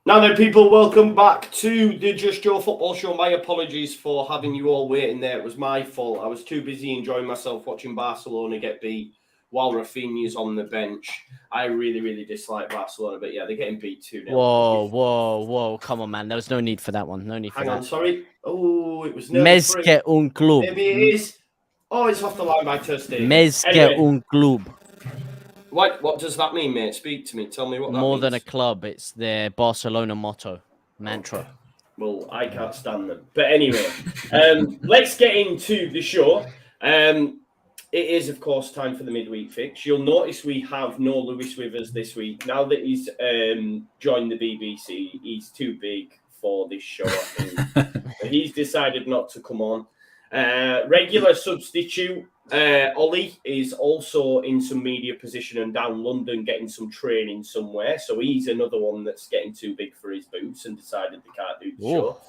Now then, people, welcome back to the Just Joe Football Show. My apologies for having you all waiting there. It was my fault. I was too busy enjoying myself watching Barcelona get beat while Rafinha's on the bench. I really, really dislike Barcelona, but yeah, they're getting beat 2-0. Whoa. Come on, man. There was no need for that one. No need for that. Hang on, sorry. Oh, it was Mes que un club. Maybe it is. Oh, it's off the line by Ter Stegen. Mes que un club. What does that mean, mate? Speak to me. Tell me what that means. More than a club. It's their Barcelona motto, mantra. Well, I can't stand them. But anyway, let's get into the show. It is, of course, time for the midweek fix. You'll notice we have no Lewis with us this week. Now that he's joined the BBC, he's too big for this show, I think. He's decided not to come on. Regular substitute, Ollie, is also in some media position and down London getting some training somewhere. So he's another one that's getting too big for his boots and decided they can't do the show.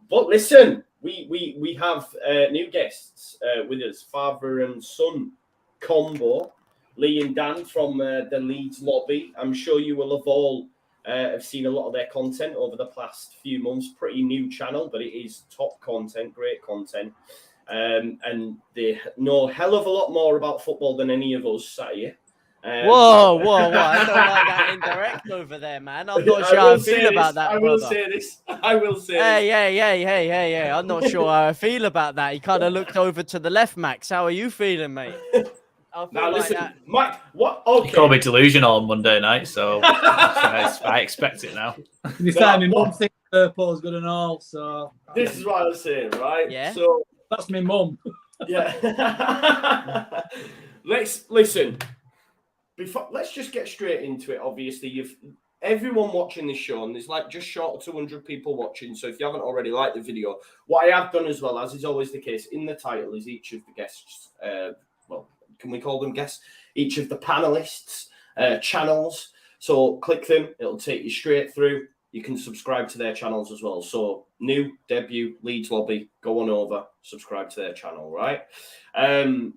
But listen, we have new guests with us, father and son combo, Lee and Dan from the Leeds lobby. I'm sure you will have all have seen a lot of their content over the past few months. Pretty new channel, but it is top content, great content. And they know a hell of a lot more about football than any of us sat here. Whoa. I don't like that indirect over there, man. I'm not sure how I feel about that, I will say this. Hey. I'm not sure how I feel about that. He kind of looked over to the left, Max. How are you feeling, mate? Now listen, Mike, what? Okay. You called me delusional on Monday night, so I expect it now. To be fair, my mum thinks Liverpool's good and all, so... This is what I was saying, right? Yeah. So that's my mum. Yeah. Listen. Let's just get straight into it. Obviously, everyone watching this show, and there's like just short of 200 people watching. So if you haven't already liked the video, what I have done as well, as is always the case, in the title is each of the guests. Can we call them guests? Each of the panelists' channels. So click them; it'll take you straight through. You can subscribe to their channels as well. So new debut Leeds lobby, go on over, subscribe to their channel, right? I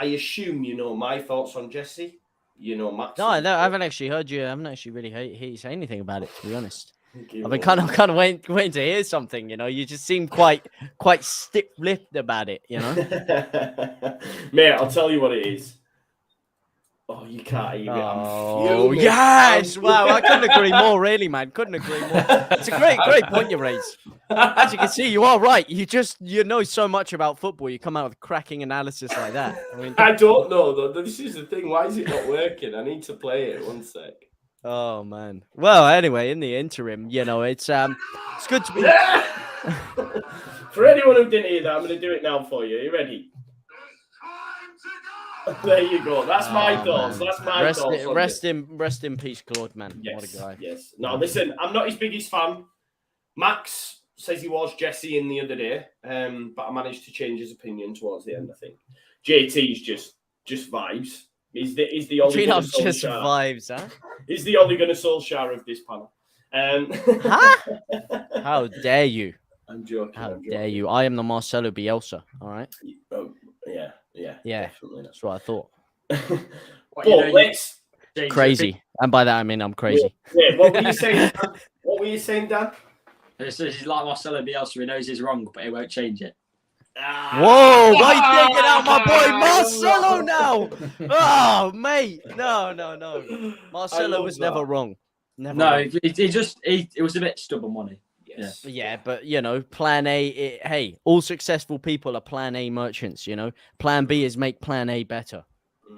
assume you know my thoughts on Jesse. You know Max. No, I haven't actually heard you. I haven't actually really heard you say anything about it, to be honest. I've been kind of waiting to hear something. You know, you just seem quite stiff-lipped about it. You know, mate. I'll tell you what it is. Oh, you can't hear it. Oh, yes! Wow, I couldn't agree more, really, man. Couldn't agree more. It's a great point you raise. As you can see, you are right. You know so much about football. You come out with cracking analysis like that. I don't know, though. This is the thing. Why is it not working? I need to play it. One sec. Oh, man. Well, anyway, in the interim, you know, it's good to be... For anyone who didn't hear that, I'm going to do it now for you. Are you ready? There you go. That's my thoughts. Man. That's my thoughts. Rest in peace, Claude, man. Yes, what a guy. Yes. Now, listen, I'm not his biggest fan. Max says he was Jesse in the other day, but I managed to change his opinion towards the end, I think. JT's just vibes. He's the only just vibes, huh? He's the Ole Gunnar Solskjaer of this panel. Huh? How dare you? I'm joking. How dare you? I am the Marcelo Bielsa, all right? Yeah. Definitely. That's what I thought. Crazy. And by that, I mean I'm crazy. Yeah. What were you saying, Dan? This is like Marcelo Bielsa. He knows he's wrong, but he won't change it. Whoa! Why are you taking out my boy Marcelo now? Oh, mate. No. Marcelo was never wrong. It was a bit stubborn, wasn't he? Yes. Yeah, but, you know, plan A, hey, all successful people are plan A merchants, you know. Plan B is make plan A better.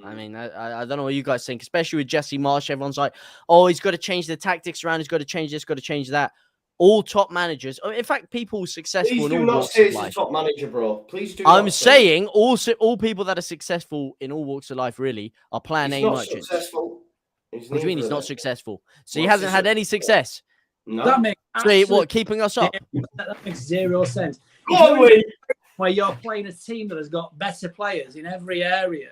I mean, I don't know what you guys think, especially with Jesse Marsch. Everyone's like, oh, he's got to change the tactics around. He's got to change this, got to change that. All top managers, in fact, people successful in all walks of life. Top manager, bro. Please do. I'm saying all people that are successful in all walks of life really are plan A merchants. Successful. What do you mean he's not successful? So he hasn't had any success. No. That makes keeping us up? That makes zero sense. Where you're playing a team that has got better players in every area,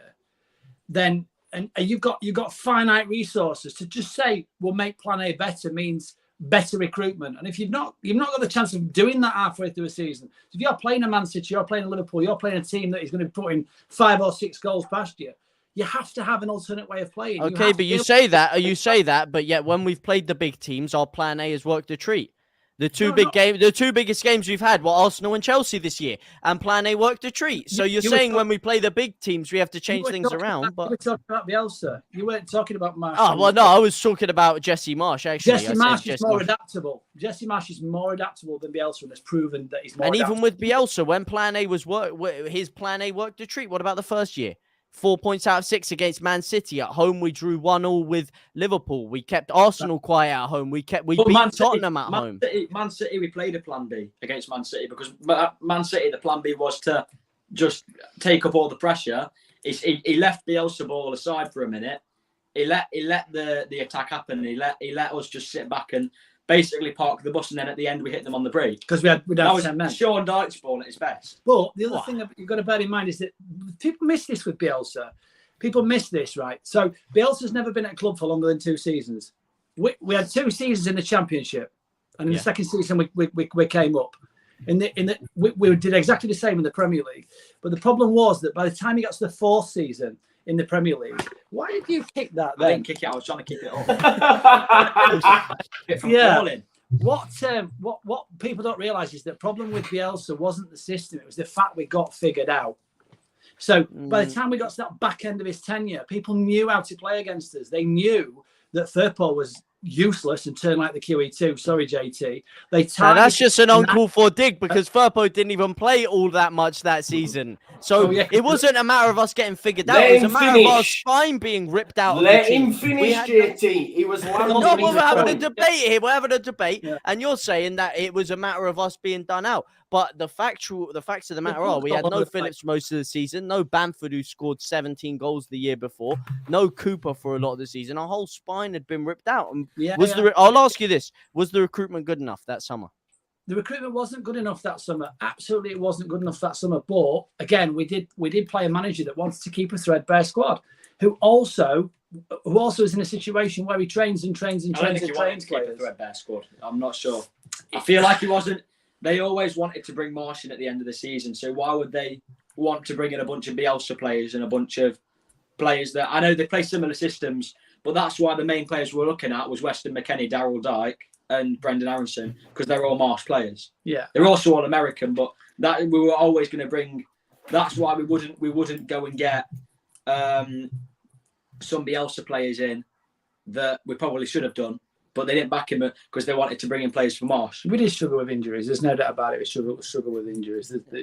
then and you've got finite resources to just say we'll make plan A better means better recruitment. And if you've not got the chance of doing that halfway through a season, so if you're playing a Man City, you're playing a Liverpool, you're playing a team that is going to be putting 5 or 6 goals past you, You have to have an alternate way of playing. Okay, but you say that, but yet when we've played the big teams, our plan A has worked a treat. The two biggest games we've had were Arsenal and Chelsea this year, and plan A worked a treat. So you're saying when we play the big teams, we have to change things around. But you were talking about Bielsa. You weren't talking about Marsch. Oh, well, no, I was talking about Jesse Marsch, actually. Jesse Marsch is more adaptable. Jesse Marsch is more adaptable than Bielsa, and has proven that he's more adaptable. Even with Bielsa, when plan A was his plan A worked a treat. What about the first year? 4 points out of 6 against Man City. At home, we drew 1-1 with Liverpool. We kept Arsenal quiet at home. We beat Tottenham at home. Man City, we played a plan B against Man City because Man City, the plan B was to just take up all the pressure. He left Bielsa ball aside for a minute. He let the attack happen. He let us just sit back and basically park the bus, and then at the end we hit them on the break because we had 10 men. Sean Dyche's ball at his best. But the other thing you've got to bear in mind is that people miss this with Bielsa. People miss this, right? So Bielsa's never been at a club for longer than 2 seasons. We had 2 seasons in the Championship, and in the second season we came up. We did exactly the same in the Premier League. But the problem was that by the time he got to the 4th season in the Premier League, why did you kick that then? I didn't kick it. I was trying to keep it up. Falling. What people don't realise is that the problem with Bielsa wasn't the system; it was the fact we got figured out. So by the time we got to that back end of his tenure, people knew how to play against us. They knew that Firpo was useless and turned like the QE2. Sorry, JT. That's just an uncalled for dig because Firpo didn't even play all that much that season. So it wasn't a matter of us getting figured out. It was a matter of our spine being ripped out. Let him finish, JT. He was no, we're having a debate here. We're having a debate, and you're saying that it was a matter of us being done out. But the facts of the matter are, we had no Phillips most of the season, no Bamford who scored 17 goals the year before, no Cooper for a lot of the season. Our whole spine had been ripped out. And I'll ask you this: was the recruitment good enough that summer? The recruitment wasn't good enough that summer. Absolutely, it wasn't good enough that summer. But again, we did play a manager that wanted to keep a threadbare squad, who also is in a situation where he trains players. Threadbare squad. I'm not sure. I feel like he wasn't. They always wanted to bring Marsch in at the end of the season. So why would they want to bring in a bunch of Bielsa players and a bunch of players that I know they play similar systems, but that's why the main players we're looking at was Weston McKennie, Daryl Dyke, and Brendan Aronson because they're all Marsch players. Yeah, they're also all American, but that we were always going to bring. That's why we wouldn't go and get some Bielsa players in that we probably should have done. But they didn't back him because they wanted to bring in players for Marsch. We did struggle with injuries. There's no doubt about it. We struggle with injuries. We're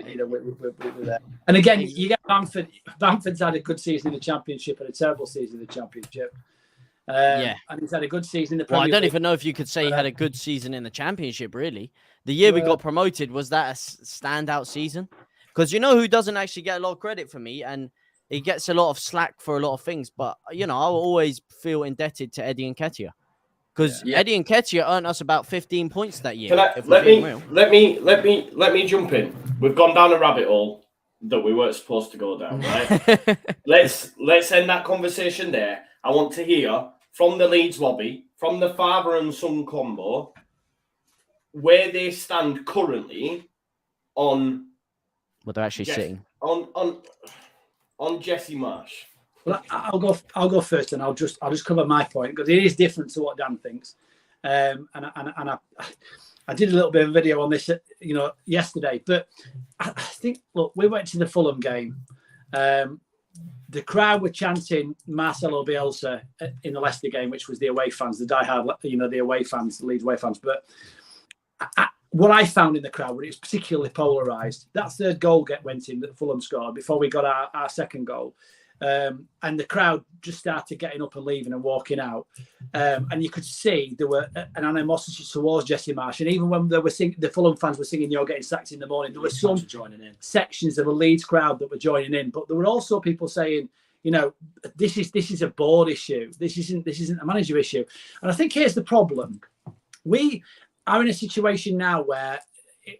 there. And again, you get Bamford. Bamford's had a good season in the Championship and a terrible season in the Championship. And he's had a good season in the Premier League. I don't even know if you could say he had a good season in the Championship, really. The year we got promoted, was that a standout season? Because you know who doesn't actually get a lot of credit for me, and he gets a lot of slack for a lot of things, but, you know, I'll always feel indebted to Eddie Nketiah. Because Eddie Nketiah earned us about 15 points that year. Let me jump in. We've gone down a rabbit hole that we weren't supposed to go down, right? let's end that conversation there. I want to hear from the Leeds lobby, from the father and son combo, where they stand currently on what they're actually sitting on Jesse Marsch. Well, I'll go first, and I'll just cover my point because it is different to what Dan thinks. And I did a little bit of a video on this, yesterday. But I think, look, we went to the Fulham game. The crowd were chanting Marcelo Bielsa in the Leicester game, which was the away fans, the diehard, the away fans, the Leeds away fans. But what I found in the crowd, it was particularly polarised. That third goal went in that Fulham scored before we got our second goal. And the crowd just started getting up and leaving and walking out. And you could see there were an animosity towards Jesse Marsch. And even when they were the Fulham fans were singing "You're getting sacked in the morning," there were some sections of a Leeds crowd that were joining in. But there were also people saying, this is a board issue. This isn't a manager issue. And I think here's the problem. We are in a situation now where,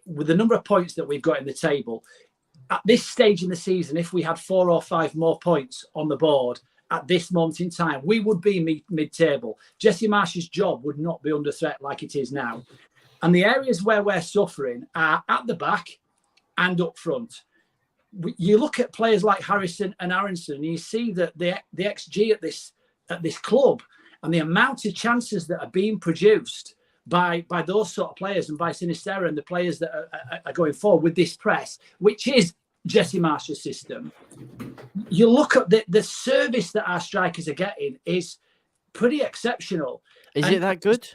with the number of points that we've got in the table, at this stage in the season, if we had 4 or 5 more points on the board at this moment in time, we would be mid-table. Jesse Marsch's job would not be under threat like it is now. And the areas where we're suffering are at the back and up front. you look at players like Harrison and Aronson, and you see that the XG at this club and the amount of chances that are being produced by those sort of players and by Sinisterra and the players that are going forward with this press, which is Jesse Marsch's system. You look at the service that our strikers are getting is pretty exceptional. Is it that good?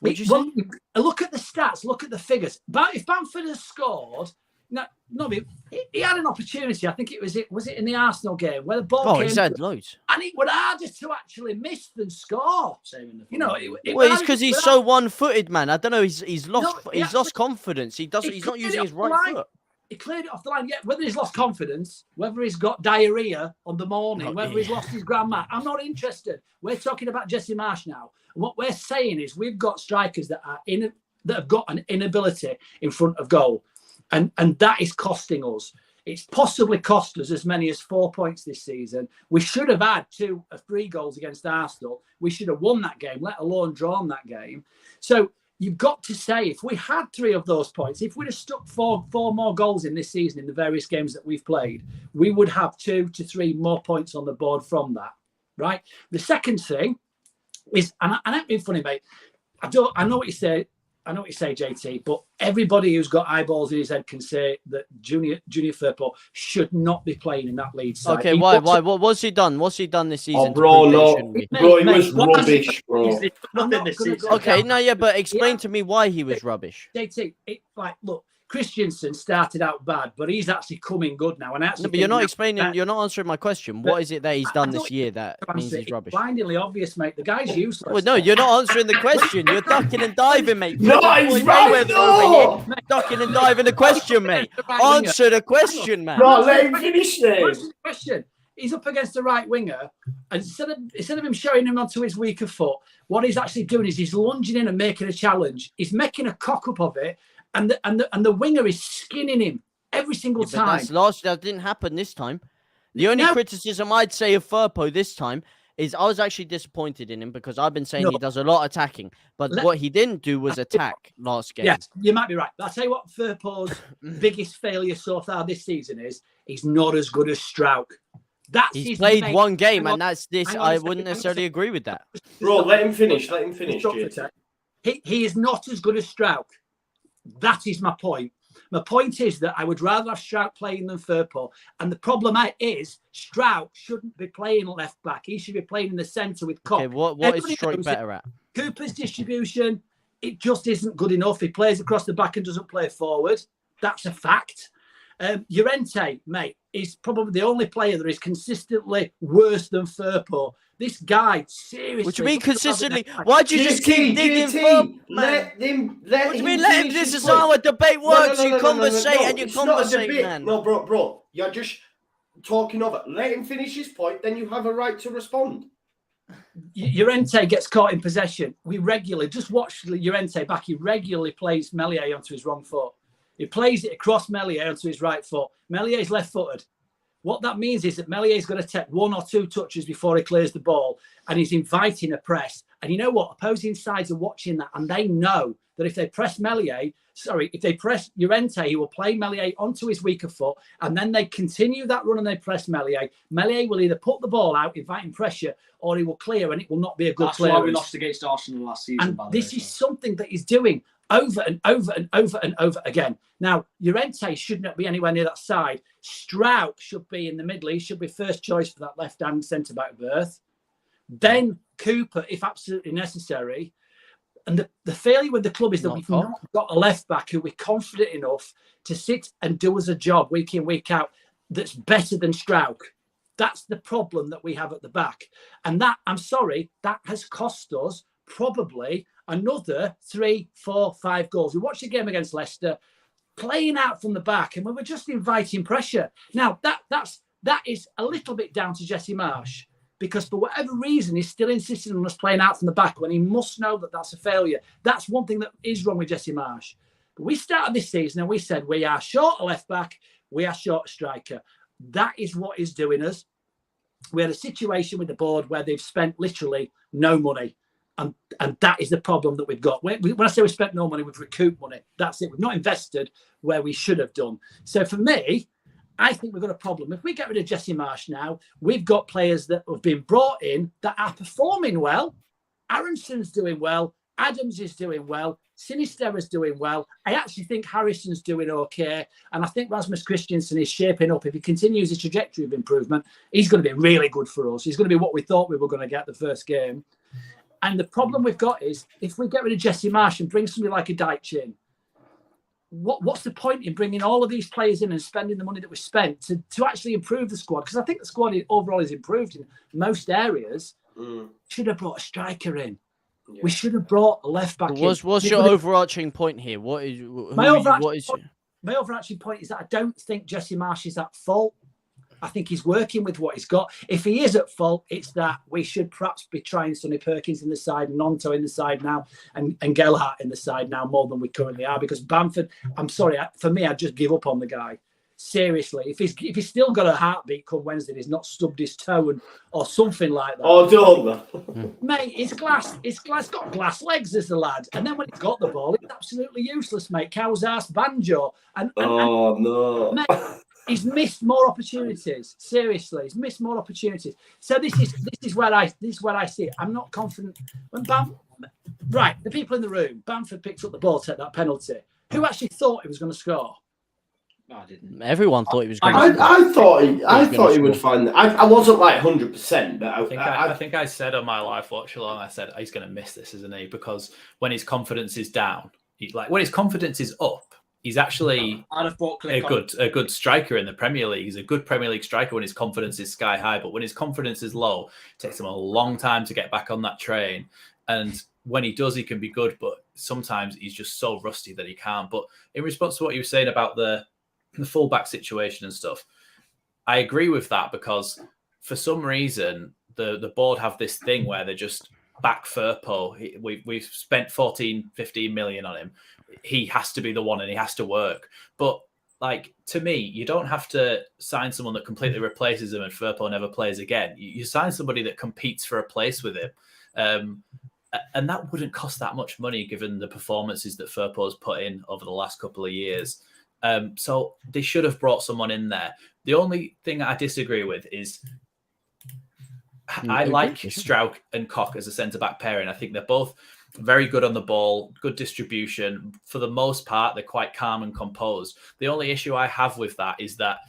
Would you say? Look at the stats, look at the figures. But if Bamford has scored, he had an opportunity. I think was it in the Arsenal game where the ball came. Oh, he's had loads. And it would harder to actually miss than score. Well, it's because he's so one-footed, man. I don't know. He's lost confidence. He's not using his right foot. He cleared it off the line. Yeah, whether he's lost confidence, whether he's got diarrhea on the morning, whether he's lost his grandma, I'm not interested. We're talking about Jesse Marsch now. And what we're saying is we've got strikers that have got an inability in front of goal, and that is costing us. It's possibly cost us as many as 4 points this season. We should have had 2 or 3 goals against Arsenal. We should have won that game, let alone drawn that game. So you've got to say, if we had 3 of those points, if we'd have stuck four more goals in this season in the various games that we've played, we would have 2 to 3 more points on the board from that, right? The second thing is, and I'm being funny, mate. I know what you say, JT, but everybody who's got eyeballs in his head can say that Junior Firpo should not be playing in that Leeds side. Okay, why? What's he done? What's he done this season? Oh, bro, no. Bro, he was rubbish, bro. Okay, no, yeah, but explain to me why he was rubbish. JT, look, Christensen started out bad, but he's actually coming good now. And but you're not explaining. You're not answering my question. What is it that he's done this year that means he's rubbish? Blindingly obvious, mate. The guy's useless. Well, no, you're not answering the question. You're ducking and diving, mate. No, he's right. No. Ducking and diving the question, mate. Answer the question, man. No, let him finish this. Question. He's up against the right winger, and instead of him showing him onto his weaker foot, what he's actually doing is he's lunging in and making a challenge. He's making a cock up of it. And the winger is skinning him every single time. That didn't happen this time. The only criticism I'd say of Firpo this time is I was actually disappointed in him because I've been saying he does a lot of attacking, but what he didn't do was attack last game. Yes, you might be right. But I'll tell you what Firpo's biggest failure so far this season is he's not as good as Strauch. He's played one game, and that's this. I wouldn't necessarily agree with that. Bro, let him finish. He is not as good as Strauch. That is my point. My point is that I would rather have Strauch playing than Firpo. And the problem is Strauch shouldn't be playing left back. He should be playing in the centre with Koch. Okay, what is Strauch better at? Cooper's distribution, it just isn't good enough. He plays across the back and doesn't play forward. That's a fact. Llorente, mate, is probably the only player that is consistently worse than Firpo. This guy, seriously. What do you mean consistently? Why do you just keep digging for? Let him. What do you mean let him? This is how a debate works. You conversate and you conversate, man. No, bro, you're just talking over. Let him finish his point, then you have a right to respond. Llorente gets caught in possession. We regularly, just watch Llorente back. He regularly plays Meslier onto his wrong foot. He plays it across Meslier onto his right foot. Melier's left-footed. What that means is that Melier's going to take 1 or 2 touches before he clears the ball, and he's inviting a press. And you know what? Opposing sides are watching that, and they know that if they press Llorente, he will play Meslier onto his weaker foot, and then they continue that run and they press Meslier. Meslier will either put the ball out, inviting pressure, or he will clear, and it will not be a good clearance. That's why we lost against Arsenal last season. And this is something that he's doing over and over and over and over again. Now, Llorente should not be anywhere near that side. Strauch should be in the middle. He should be first choice for that left-hand centre-back berth. Then Cooper, if absolutely necessary. And the failure with the club is that we've not got a left-back who we're confident enough to sit and do us a job week in, week out that's better than Strauch. That's the problem that we have at the back. And that, I'm sorry, that has cost us probably another 3, 4, 5 goals. We watched the game against Leicester, playing out from the back, and we were just inviting pressure. Now, that is a little bit down to Jesse Marsch, because for whatever reason, he's still insisting on us playing out from the back when he must know that that's a failure. That's one thing that is wrong with Jesse Marsch. But we started this season and we said we are short a left back, we are short a striker. That is what is doing us. We had a situation with the board where they've spent literally no money. And that is the problem that we've got. When I say we spent no money, we've recouped money. That's it. We've not invested where we should have done. So for me, I think we've got a problem. If we get rid of Jesse Marsch now, we've got players that have been brought in that are performing well. Aronson's doing well. Adams is doing well. Sinisterra's doing well. I actually think Harrison's doing okay. And I think Rasmus Christensen is shaping up. If he continues his trajectory of improvement, he's going to be really good for us. He's going to be what we thought we were going to get the first game. And the problem we've got is if we get rid of Jesse Marsch and bring somebody like a Deitch in, what's the point in bringing all of these players in and spending the money that we spent to actually improve the squad? Because I think the squad overall is improved in most areas. Should have brought a striker in. Yeah. We should have brought a left back in. What's your overarching point here? My overarching point is that I don't think Jesse Marsch is at fault. I think he's working with what he's got. If he is at fault, it's that we should perhaps be trying Sonny Perkins in the side, Nonto in the side now, and Gelhardt in the side now more than we currently are. Because Bamford, I'm sorry, for me, I'd just give up on the guy. Seriously, if he's still got a heartbeat come Wednesday, he's not stubbed his toe or something like that. Oh, don't mate, it's got glass legs as the lad. And then when he's got the ball, it's absolutely useless, mate. Cow's ass banjo. No. Mate, he's missed more opportunities. Seriously, he's missed more opportunities. So this is where I see it. I'm not confident when the people in the room, Bamford picked up the ball, take that penalty. Who actually thought he was going to score? No, I didn't. Everyone thought he was going to score. I thought he would find that. I wasn't like 100%, but I think I said on my live watch along, I said he's going to miss this, isn't he? Because when his confidence is down, when his confidence is up, he's actually a good striker in the Premier League. He's a good Premier League striker when his confidence is sky high. But when his confidence is low, it takes him a long time to get back on that train. And when he does, he can be good. But sometimes he's just so rusty that he can't. But in response to what you were saying about the fullback situation and stuff, I agree with that because for some reason, the board have this thing where they just back Firpo. We've spent 14, 15 million on him. He has to be the one and he has to work. But like, to me, you don't have to sign someone that completely replaces him and Firpo never plays again. You sign somebody that competes for a place with him. And that wouldn't cost that much money given the performances that Firpo's put in over the last couple of years. So they should have brought someone in there. The only thing I disagree with is I like Strauch and Koch as a centre-back pairing. I think they're both very good on the ball, good distribution. For the most part, they're quite calm and composed. The only issue I have with that is that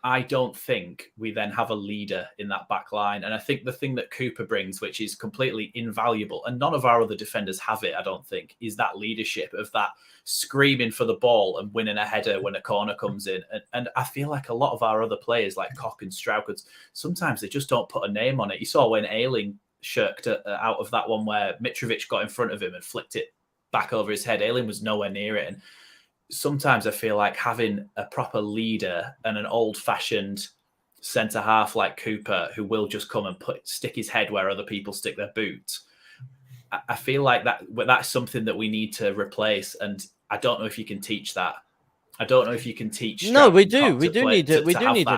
I don't think we then have a leader in that back line. And I think the thing that Cooper brings, which is completely invaluable, and none of our other defenders have it, I don't think, is that leadership of that screaming for the ball and winning a header when a corner comes in. And I feel like a lot of our other players, like Koch and Strauch, sometimes they just don't put a name on it. You saw when Ayling shirked out of that one where Mitrovic got in front of him and flicked it back over his head. Ayling was nowhere near it. And sometimes I feel like having a proper leader and an old-fashioned centre-half like Cooper who will just come and stick his head where other people stick their boots, I feel like that's something that we need to replace. And I don't know if you can teach that. I don't know if you can teach. No, we do. We do need a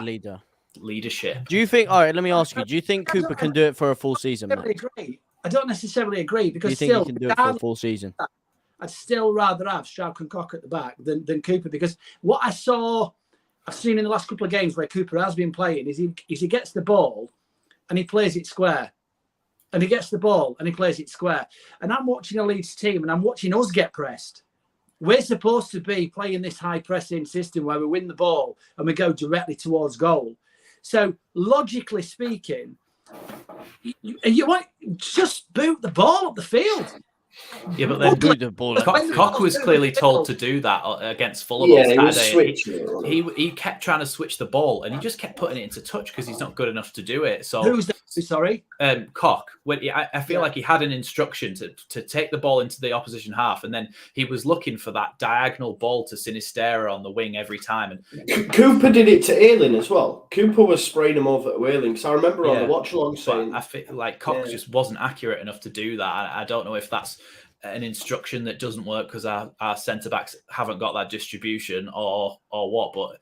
leader. Leadership. Do you think? All right, let me ask you. Do you think Cooper can do it for a full season? I don't necessarily agree because do you think he can do it for a full season? I'd still rather have Strauch and Koch at the back than Cooper, because what I've seen in the last couple of games where Cooper has been playing is he gets the ball and he plays it square. And he gets the ball and he plays it square. And I'm watching a Leeds team and I'm watching us get pressed. We're supposed to be playing this high pressing system where we win the ball and we go directly towards goal. So logically speaking, you want just boot the ball up the field. Yeah, but then Koch was clearly told to do that against Fulham on Saturday. He kept trying to switch the ball and he just kept putting it into touch because he's not good enough to do it. So who's that? Sorry? Koch. I feel like he had an instruction to take the ball into the opposition half, and then he was looking for that diagonal ball to Sinisterra on the wing every time. And Cooper did it to Ayling as well. Cooper was spraying him over to Ayling. So I remember on the watch along saying, I feel like Koch just wasn't accurate enough to do that. I don't know if that's an instruction that doesn't work because our centre backs haven't got that distribution or what. But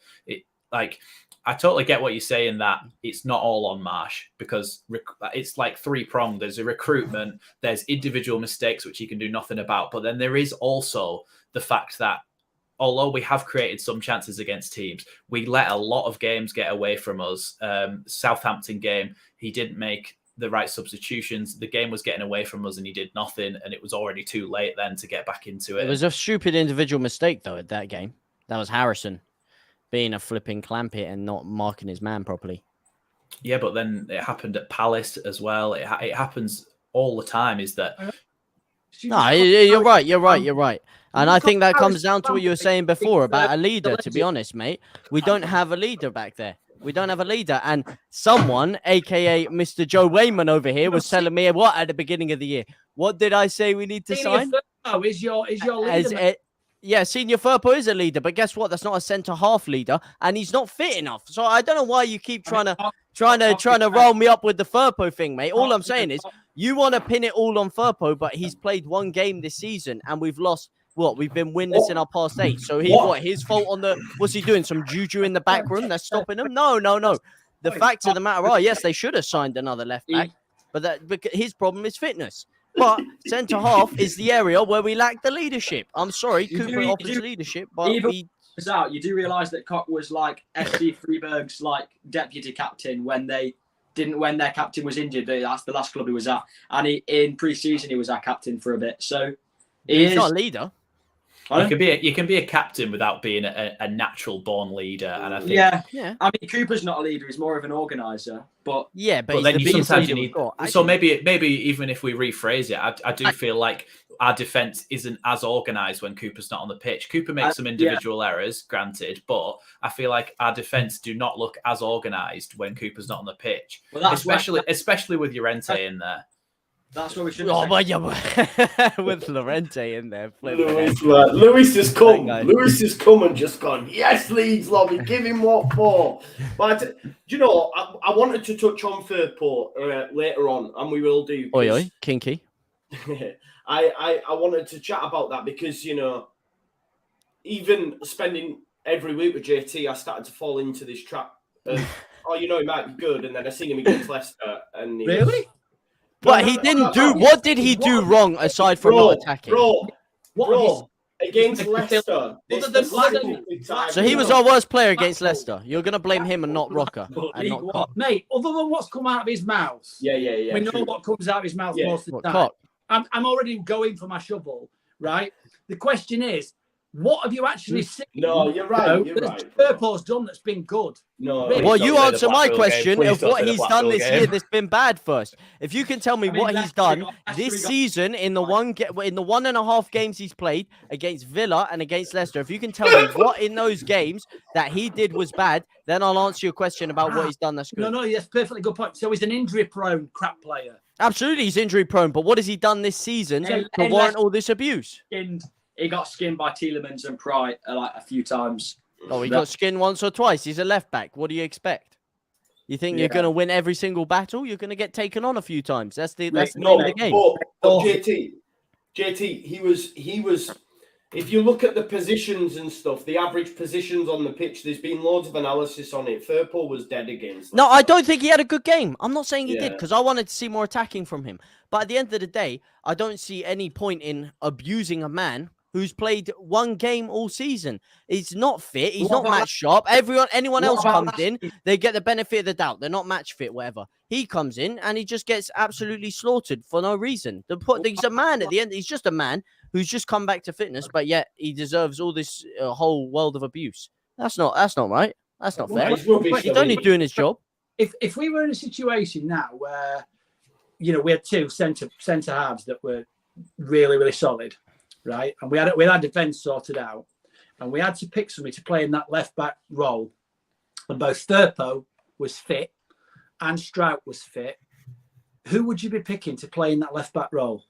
I totally get what you're saying, that it's not all on Marsch, because it's like three-pronged. There's a recruitment, there's individual mistakes, which he can do nothing about. But then there is also the fact that although we have created some chances against teams, we let a lot of games get away from us. Southampton game, he didn't make the right substitutions. The game was getting away from us and he did nothing. And it was already too late then to get back into it. It was a stupid individual mistake, though, at that game. That was Harrison being a flipping clampet and not marking his man properly. Yeah, but then it happened at Palace as well. It happens all the time, is that... No, you're right. And I think that comes down to what you were saying before about a leader, to be honest, mate. We don't have a leader back there. We don't have a leader. And someone, a.k.a. Mr. Joe Wayman over here, was telling me what at the beginning of the year. What did I say we need to sign? Is your leader. Yeah, Senior Firpo is a leader, but guess what? That's not a centre-half leader, and he's not fit enough. So I don't know why you keep trying to roll me up with the Firpo thing, mate. All I'm saying is you want to pin it all on Firpo, but he's played one game this season, and we've lost. What? We've been winless in our past 8. So his fault on the... What's he doing? Some juju in the back room that's stopping him? No. The fact of the matter are, yes, they should have signed another left back, but his problem is fitness. But centre half is the area where we lack the leadership. I'm sorry, Cooper offers leadership, but you do realise that Koch was like SD Freeberg's like deputy captain when their captain was injured. That's the last club he was at, and in pre-season he was our captain for a bit. So he's not a leader. You can be a captain without being a natural born leader, and I think I mean Cooper's not a leader; he's more of an organizer. But then sometimes you need. So maybe even if we rephrase it, I do feel like our defense isn't as organized when Cooper's not on the pitch. Cooper makes some individual errors, granted, but I feel like our defense do not look as organized when Cooper's not on the pitch, especially with Llorente in there. That's what we should. With Llorente in there. Lewis has come. Lewis has come and just gone. Yes, Leeds lobby. Give him what for. But do you know? I wanted to touch on Firpo later on, and we will do. Oi, kinky. I wanted to chat about that because even spending every week with JT, I started to fall into this trap of he might be good, and then I seen him against Leicester, and really. But he didn't do. What did he do wrong aside from not attacking? Bro, against Leicester. So he was our worst player against Leicester. You're going to blame him and not Rocker. Mate, other than what's come out of his mouth. Yeah. We know what comes out of his mouth most of the time. I'm already going for my shovel, right? The question is, what have you actually seen? No, you're right. Firpo's done that's been good. No. Well, you answer my question of what he's done this year that's been bad first. If you can tell me what he's done this season in the 1.5 games he's played against Villa and against Leicester, if you can tell me what in those games that he did was bad, then I'll answer your question about what he's done that's good. No, that's perfectly good point. So he's an injury-prone crap player. Absolutely, he's injury-prone. But what has he done this season to warrant all this abuse? He got skinned by Tielemans and Pry a few times. Oh, he got skinned once or twice. He's a left back. What do you expect? You think you're going to win every single battle? You're going to get taken on a few times. That's the name of the game. But JT, he was. If you look at the positions and stuff, the average positions on the pitch, there's been loads of analysis on it. Firpo was dead against. No, I don't think he had a good game. I'm not saying he did because I wanted to see more attacking from him. But at the end of the day, I don't see any point in abusing a man who's played one game all season. He's not fit. He's not match sharp. Anyone else comes in, they get the benefit of the doubt. They're not match fit, whatever. He comes in and he just gets absolutely slaughtered for no reason. He's a man at the end. He's just a man who's just come back to fitness, but yet he deserves all this whole world of abuse. That's not right. That's not fair. He's only doing his job. If we were in a situation now where, we had two centre halves that were really, really solid, right? And we had our defence sorted out, and we had to pick somebody to play in that left back role. And both Firpo was fit and Strout was fit. Who would you be picking to play in that left back role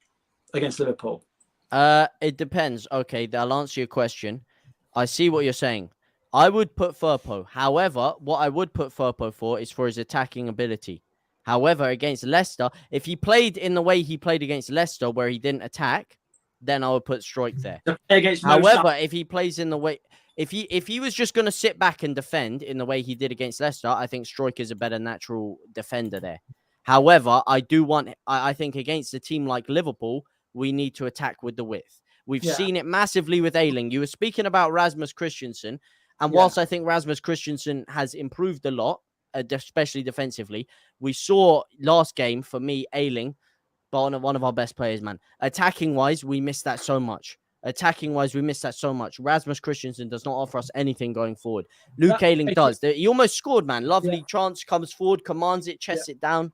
against Liverpool? It depends. Okay, I'll answer your question. I see what you're saying. I would put Firpo. However, what I would put Firpo for is for his attacking ability. However, against Leicester, if he played in the way he played against Leicester, where he didn't attack, then I would put Struijk there. However, if he plays in the way, if he was just going to sit back and defend in the way he did against Leicester, I think Struijk is a better natural defender there. However, I think against a team like Liverpool, we need to attack with the width. We've seen it massively with Ayling. You were speaking about Rasmus Christensen, and whilst I think Rasmus Christensen has improved a lot, especially defensively, we saw last game, for me, Ayling, one of our best players, man. Attacking-wise, we missed that so much. Rasmus Christensen does not offer us anything going forward. Luke Ayling does. He almost scored, man. Lovely chance, comes forward, commands it, chests it down.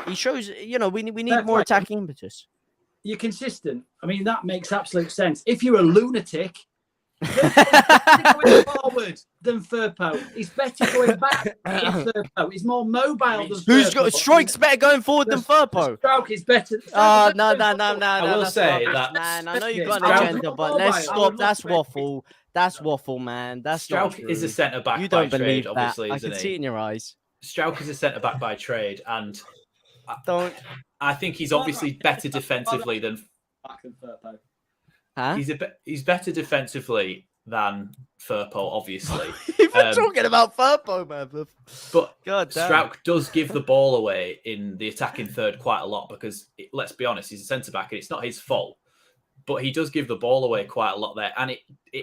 He shows, we need more attacking impetus. You're consistent. I mean, that makes absolute sense. If you're a lunatic, going forward than Firpo. He's better going back than Firpo. He's more mobile than Who's Firpo. got strikes better going forward than Firpo? Stroke is better. No. I will say that, man. I know you've got an agenda, but let's stop. That's waffle. That's waffle, man. That's Strauch is a centre back. You don't by believe trade, that. obviously, I can see it in your eyes. Strauch is a centre back by trade, and I think he's obviously better defensively than Firpo. Huh? He's better defensively than Firpo, obviously. We're talking about Firpo, man. But Strauch does give the ball away in the attacking third quite a lot because, let's be honest, he's a centre-back and it's not his fault. But he does give the ball away quite a lot there. And it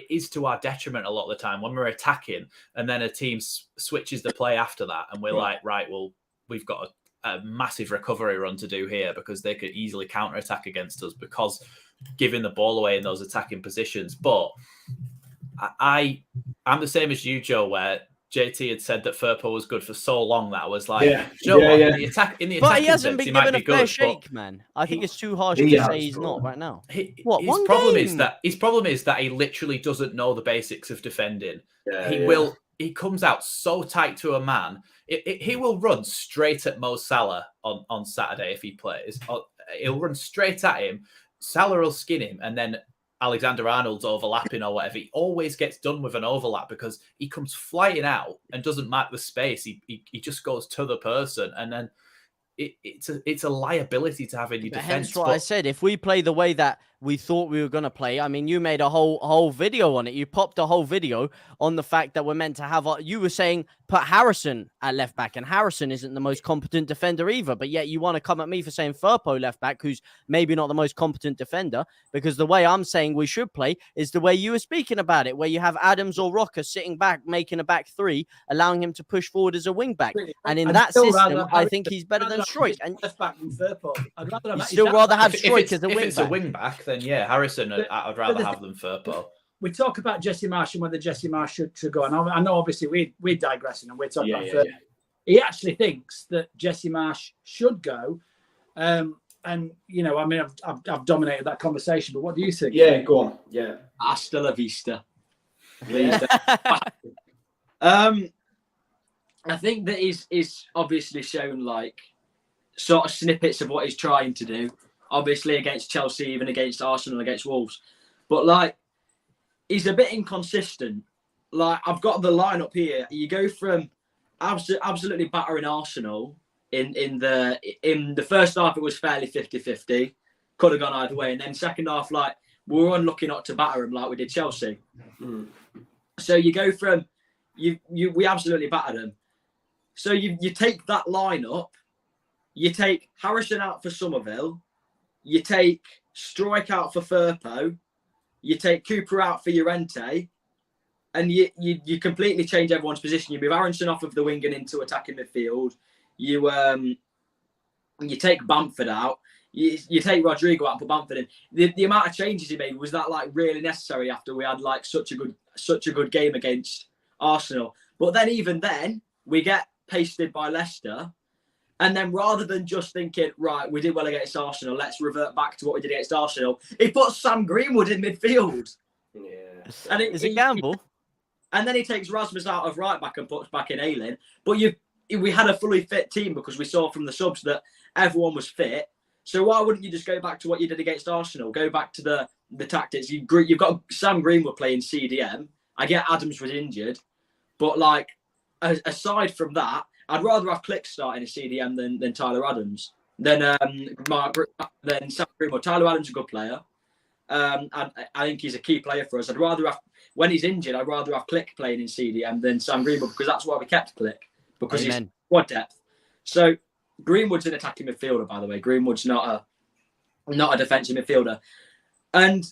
is to our detriment a lot of the time when we're attacking and then a team switches the play after that. And we're like, right, well, we've got a massive recovery run to do here because they could easily counter-attack against us because giving the ball away in those attacking positions. But I'm the same as you, Joe, where JT had said that Firpo was good for so long that I was like, in the attacking but he hasn't sense, been he given might a be fair good, shake, man. I think it's too harsh to say he's not right now. His one problem game? his problem is that he literally doesn't know the basics of defending. He comes out so tight to a man. He will run straight at Mo Salah on Saturday if he plays. He'll run straight at him. Salah will skin him, and then Alexander-Arnold's overlapping or whatever. He always gets done with an overlap because he comes flying out and doesn't mark the space. He just goes to the person, and then it's a liability to have in your defense. Hence what I said. If we play the way that we thought we were going to play, I mean, you made a whole video on it. You popped a whole video on the fact that we're meant to have. You were saying put Harrison at left back, and Harrison isn't the most competent defender either. But yet you want to come at me for saying Firpo left back, who's maybe not the most competent defender, because the way I'm saying we should play is the way you were speaking about it, where you have Adams or Rocker sitting back, making a back three, allowing him to push forward as a wing back. And in that system, I think he's better than Struijk. And left back than Firpo. I'd rather you still rather have Struijk as a wing back. If it's a wing back, then yeah, Harrison, I'd rather have than Firpo. We talk about Jesse Marsch and whether Jesse Marsch should go. And I know, obviously, we're digressing and we're talking about Firpo. He actually thinks that Jesse Marsch should go. And, I mean, I've dominated that conversation, but what do you think? Yeah, go on. Yeah. Hasta la vista. I think that he's obviously shown like sort of snippets of what he's trying to do. Obviously against Chelsea, even against Arsenal, against Wolves. But like, he's a bit inconsistent. Like, I've got the lineup here. You go from absolutely battering Arsenal in the first half, it was fairly 50-50. Could have gone either way. And then second half, like, we were unlucky not to batter him like we did Chelsea. So you go from we absolutely battered him. So you take that lineup, you take Harrison out for Somerville, you take Struijk out for Firpo, you take Cooper out for Llorente, and you completely change everyone's position. You move Aronson off of the wing and into attacking midfield. You take Bamford out. You take Rodrigo out and put Bamford in. The amount of changes he made, was that like really necessary after we had like such a good game against Arsenal? But then even then, we get pasted by Leicester. And then rather than just thinking, right, we did well against Arsenal, let's revert back to what we did against Arsenal, he puts Sam Greenwood in midfield. Yeah. And Is it gamble? And then he takes Rasmus out of right back and puts back in Ayling. But we had a fully fit team because we saw from the subs that everyone was fit. So why wouldn't you just go back to what you did against Arsenal? Go back to the tactics. You've got Sam Greenwood playing CDM. I get Adams was injured. But like, aside from that, I'd rather have Click starting a CDM than Tyler Adams. Than Sam Greenwood. Tyler Adams is a good player. And I think he's a key player for us. I'd rather have, when he's injured, I'd rather have Click playing in CDM than Sam Greenwood, because that's why we kept Click, because he's squad depth. So Greenwood's an attacking midfielder, by the way. Greenwood's not a defensive midfielder. And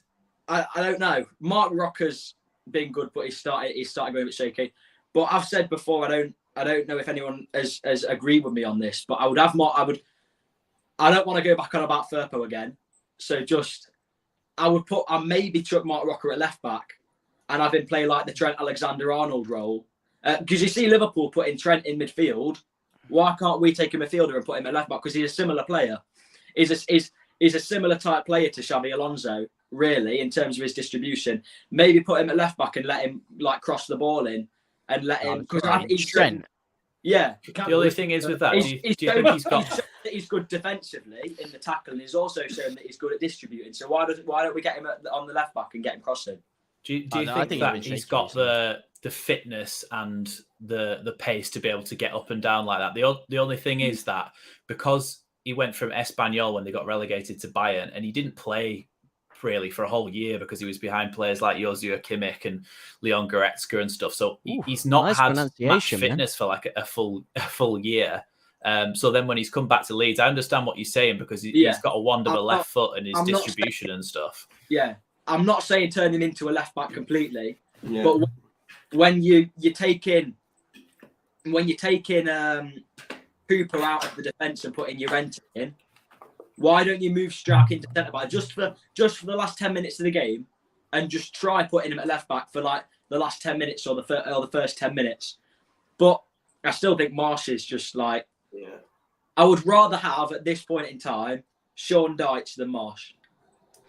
I don't know. Mark Rocker's been good, but he's started going a bit shaky. But I've said before, I don't know if anyone has agreed with me on this, but I would have more. I don't want to go back on about Firpo again. So I'd maybe chuck Mark Rocker at left back and have him play like the Trent Alexander-Arnold role. Because you see Liverpool putting Trent in midfield. Why can't we take a midfielder and put him at left back? Because he's a similar player. He's a similar type player to Xabi Alonso, really, in terms of his distribution. Maybe put him at left back and let him like cross the ball in and let him. Because he's Trent. Yeah. The only thing is with that, do you think he's got? He's good defensively in the tackle, and he's also shown that he's good at distributing. So why don't we get him on the left back and get him crossing? Do you think that he's got the fitness and the pace to be able to get up and down like that? The only thing is that because he went from Espanyol when they got relegated to Bayern, and he didn't play really for a whole year because he was behind players like Joshua Kimmich and Leon Goretzka and stuff. So he's not had match fitness for like a full year. So then when he's come back to Leeds, I understand what you're saying because he's got a wand of a left foot and his distribution and stuff. Yeah, I'm not saying turning into a left back completely, but when you take in Cooper out of the defence and put in Llorente in, why don't you move Strack into centre back just for the last 10 minutes of the game and just try putting him at left back for like the last 10 minutes or the first 10 minutes? But I still think Marsch is just like, I would rather have at this point in time Sean Dyche than Marsch,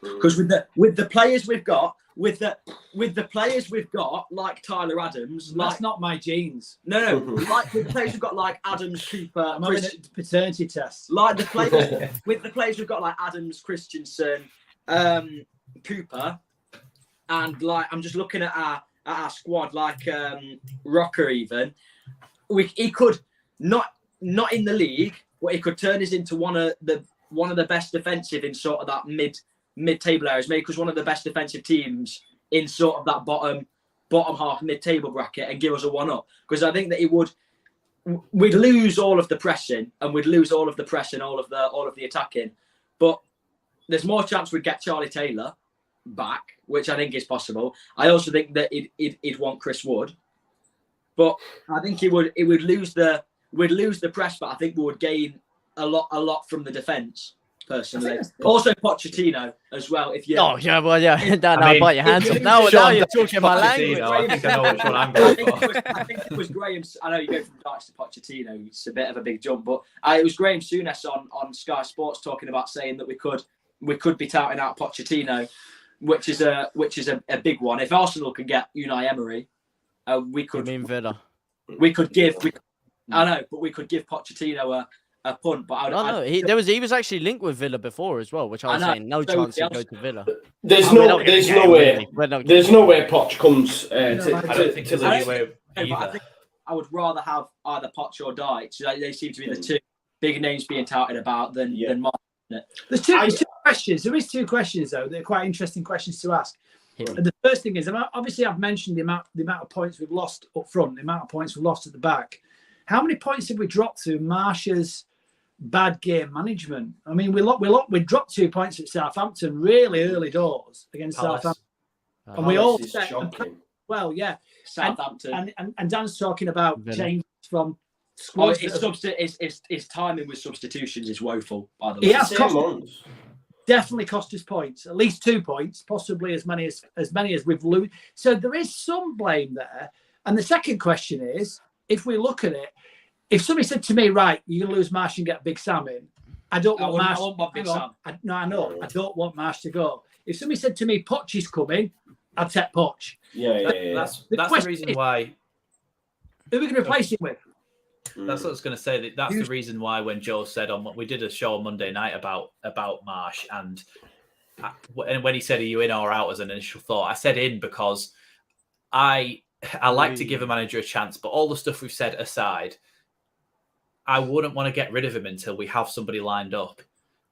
because with the players we've got, with the players we've got like Tyler Adams, that's not my genes. No, like with the players we've got like Adams, Cooper, I'm having a paternity test. Like the players with the players we've got like Adams, Christensen, Cooper, and like I'm just looking at our squad like Rocker even. He could not in the league, but he could turn us into one of the best defensive in sort of that mid-table areas, maybe because one of the best defensive teams in sort of that bottom half mid-table bracket, and give us a one-up. Because I think that we'd lose all of the pressing and all of the attacking, but there's more chance we'd get Charlie Taylor back, which I think is possible. I also think that he'd want Chris Wood, but I think we'd lose the press, but I think we would gain a lot from the defence. Personally, also Pochettino as well. If you bite your hands off. Now you're talking my language. I think I know which one I'm going for. I think it was Graham. I know you go from Dyche to Pochettino. It's a bit of a big jump, but it was Graham Souness on Sky Sports talking about saying that we could be touting out Pochettino, which is a big one. If Arsenal can get Unai Emery, we could. You mean Villa? We could give. I know, but we could give Pochettino a punt. But he was actually linked with Villa before as well, which I was saying no chance to go to Villa. There's no way Poch comes I don't think there's any way either. I would rather have either Poch or Dyche. They seem to be the two big names being touted about than Mark. There's two questions. There is two questions though. They're quite interesting questions to ask. And the first thing is, obviously I've mentioned the amount of points we've lost up front, the amount of points we've lost at the back. How many points have we dropped through Marsch's bad game management? I mean, we dropped 2 points at Southampton really early doors against Southampton, and we all said, Southampton, and Dan's talking about changes from squads. His timing with substitutions is woeful. By the way, he has definitely cost us points, at least 2 points, possibly as many as we've lost. So there is some blame there. And the second question is, if we look at it, if somebody said to me, right, you're going to lose Marsch and get Big Sam in, I don't want Marsch. I want Big Sam. I know. I don't want Marsch to go. If somebody said to me, Poch is coming, I'd take Poch. That's the reason why. Who are we going to replace him with? That's what I was going to say. That's the reason why when Joe said we did a show on Monday night about Marsch, and when he said, "Are you in or out?" as an initial thought, I said in because I like to give a manager a chance, but all the stuff we've said aside, I wouldn't want to get rid of him until we have somebody lined up.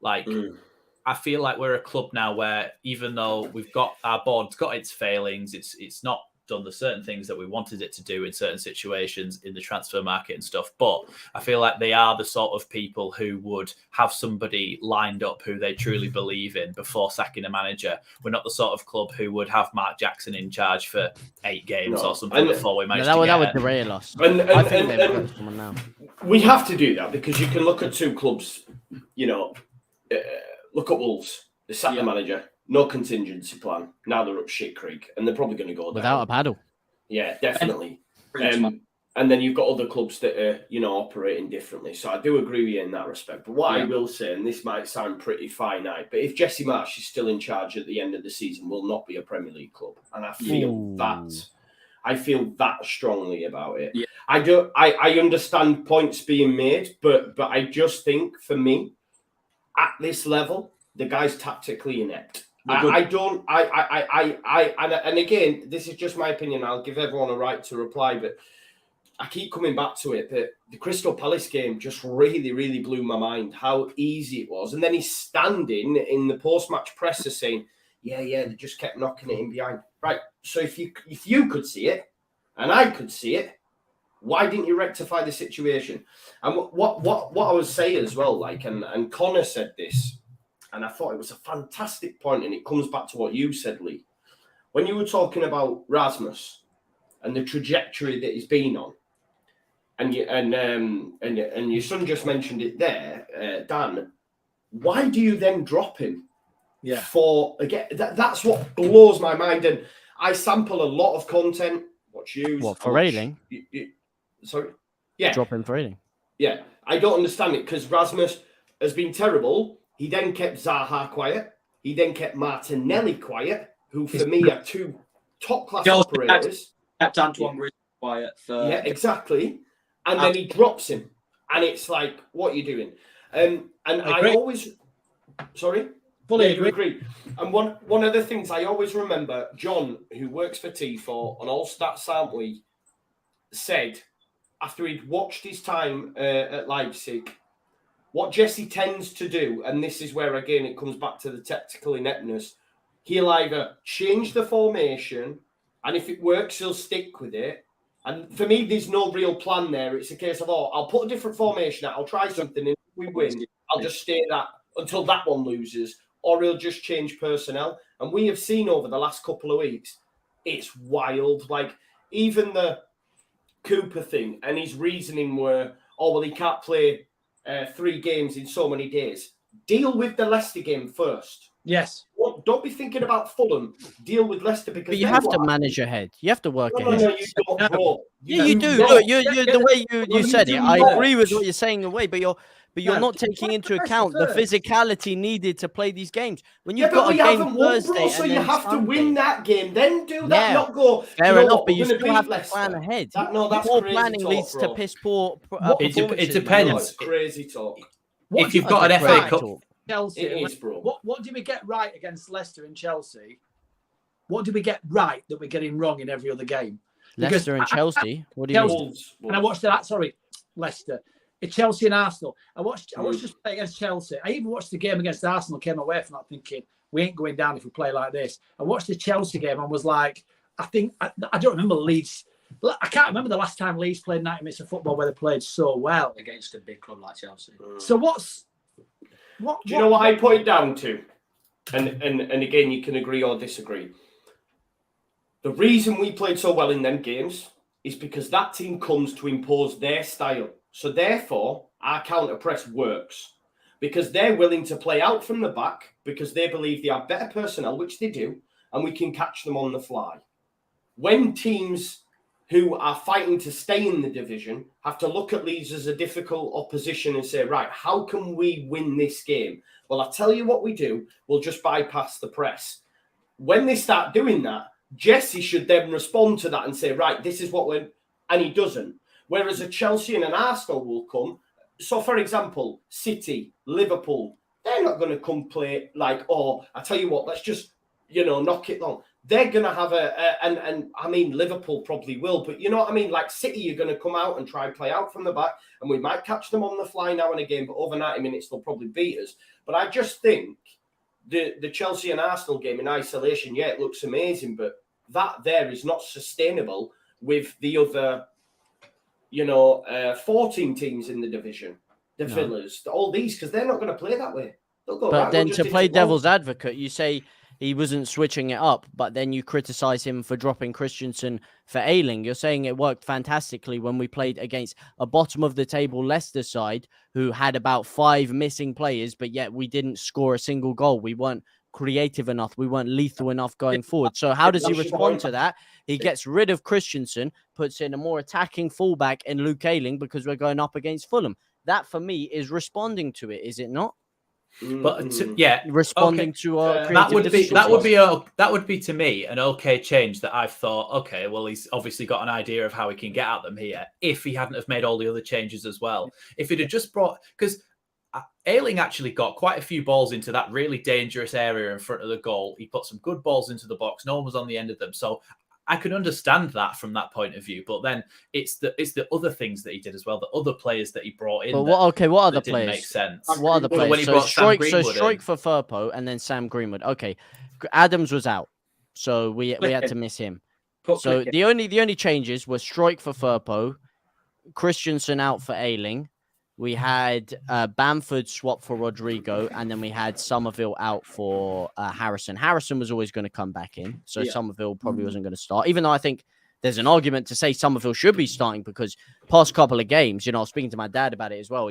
I feel like we're a club now where even though we've got our board's got its failings, it's not done the certain things that we wanted it to do in certain situations in the transfer market and stuff. But I feel like they are the sort of people who would have somebody lined up who they truly believe in before sacking a manager. We're not the sort of club who would have Mark Jackson in charge for 8 games or something before we managed to get... That would derail us. I think they've got someone now. We have to do that because you can look at 2 clubs, look at Wolves. They sacked the manager, no contingency plan. Now they're up shit creek and they're probably going to go down. Without a paddle. Yeah, definitely. And then you've got other clubs that are, operating differently. So I do agree with you in that respect. But what I will say, and this might sound pretty finite, but if Jesse Marsch is still in charge at the end of the season, will not be a Premier League club. And I feel that strongly about it. Yeah. I understand points being made, but I just think for me, at this level, the guy's tactically inept. And again, this is just my opinion. I'll give everyone a right to reply, but I keep coming back to it. That the Crystal Palace game just really, really blew my mind. How easy it was, and then he's standing in the post-match presser saying, "Yeah, they just kept knocking it in behind." Right. So if you could see it, and I could see it, why didn't you rectify the situation? And what I was saying as well, and Connor said this. And I thought it was a fantastic point, and it comes back to what you said, Lee. When you were talking about Rasmus and the trajectory that he's been on, and your son just mentioned it there, Dan. Why do you then drop him? Yeah. For again, that's what blows my mind. And I sample a lot of content. Watch you. What for Railing? Sorry. Yeah. Drop him for Railing. Yeah, I don't understand it because Rasmus has been terrible. He then kept Zaha quiet. He then kept Martinelli quiet, who for me are 2 top-class operators. Kept Antoine Griezmann quiet. Yeah, exactly. And then he drops him. And it's like, what are you doing? And I always... Sorry? Fully agree. And one of the things I always remember, John, who works for T4 on All Stats, aren't we, said, after he'd watched his time at Leipzig, what Jesse tends to do, and this is where, again, it comes back to the tactical ineptness, he'll either change the formation, and if it works, he'll stick with it. And for me, there's no real plan there. It's a case of, I'll put a different formation out, I'll try something, and if we win, I'll just stay that until that one loses, or he'll just change personnel. And we have seen over the last couple of weeks, it's wild. Like, even the Cooper thing, and his reasoning were, he can't play 3 games in so many days. Deal with the Leicester game first. Yes. Don't be thinking about Fulham. Deal with Leicester because. But you have to manage ahead. You have to work ahead. No, you don't, bro. Yeah, you do. Look, you're the way you said it. I agree with what you're saying away, but you're not taking into account the physicality needed to play these games. When you've got a game Thursday, so you have to win that game, then do that. Yeah. Not go. Fair enough, but you still have to plan ahead. That's poor crazy planning talk, leads bro. to piss poor. It depends. It's crazy talk. If you've got an FA Cup, Chelsea, it is, bro. What did we get right against Leicester and Chelsea? What did we get right that we're getting wrong in every other game? Leicester and Chelsea. What do you mean? And I watched that. Sorry, Leicester. It's Chelsea and Arsenal. I watched us play against Chelsea. I even watched the game against Arsenal. Came away from that thinking we ain't going down if we play like this. I watched the Chelsea game and was like, I don't remember Leeds. I can't remember the last time Leeds played 90 minutes of football where they played so well against a big club like Chelsea. So do you know what I put it down to? And again, you can agree or disagree. The reason we played so well in them games is because that team comes to impose their style. So therefore, our counter press works because they're willing to play out from the back because they believe they have better personnel, which they do, and we can catch them on the fly. When teams who are fighting to stay in the division have to look at Leeds as a difficult opposition and say, right, how can we win this game? Well, I'll tell you what we do. We'll just bypass the press. When they start doing that, Jesse should then respond to that and say, right, this is what we're... And he doesn't. Whereas a Chelsea and an Arsenal will come. So, for example, City, Liverpool, they're not going to come play like, I tell you what, let's just, knock it long. They're going to have and I mean, Liverpool probably will, but you know what I mean? Like City, you're going to come out and try and play out from the back, and we might catch them on the fly now and again, but over 90 minutes, they'll probably beat us. But I just think the Chelsea and Arsenal game in isolation, yeah, it looks amazing, but that there is not sustainable with the other, 14 teams in the division, the Villas, all these, because they're not going to play that way. They'll go, but right, then we'll to just play hit the devil's ball. advocate, you say he wasn't switching it up, but then you criticize him for dropping Christensen for Ayling. You're saying it worked fantastically when we played against a bottom of the table Leicester side who had about 5 missing players, but yet we didn't score a single goal. We weren't creative enough. We weren't lethal enough going forward. So how does he respond to that? He gets rid of Christensen, puts in a more attacking fullback in Luke Ayling because we're going up against Fulham. That for me is responding to it, is it not? But responding to our that would be to me an okay change that I've thought, okay, well, he's obviously got an idea of how he can get at them here if he hadn't have made all the other changes as well. If he'd have just brought, because Ayling actually got quite a few balls into that really dangerous area in front of the goal. He put some good balls into the box. No one was on the end of them. So I can understand that from that point of view, but then it's the other things that he did as well, the other players that he brought in. But what other didn't players? make sense. What other players? When he So brought Sam Greenwood Strike for Firpo and then Sam Greenwood. Okay, Adams was out, so we had to miss him. So the only changes were Strike for Firpo, Christensen out for Ayling. We had Bamford swap for Rodrigo, and then we had Somerville out for Harrison. Harrison was always going to come back in, so Somerville probably wasn't going to start, even though I think there's an argument to say Somerville should be starting because past couple of games, I was speaking to my dad about it as well.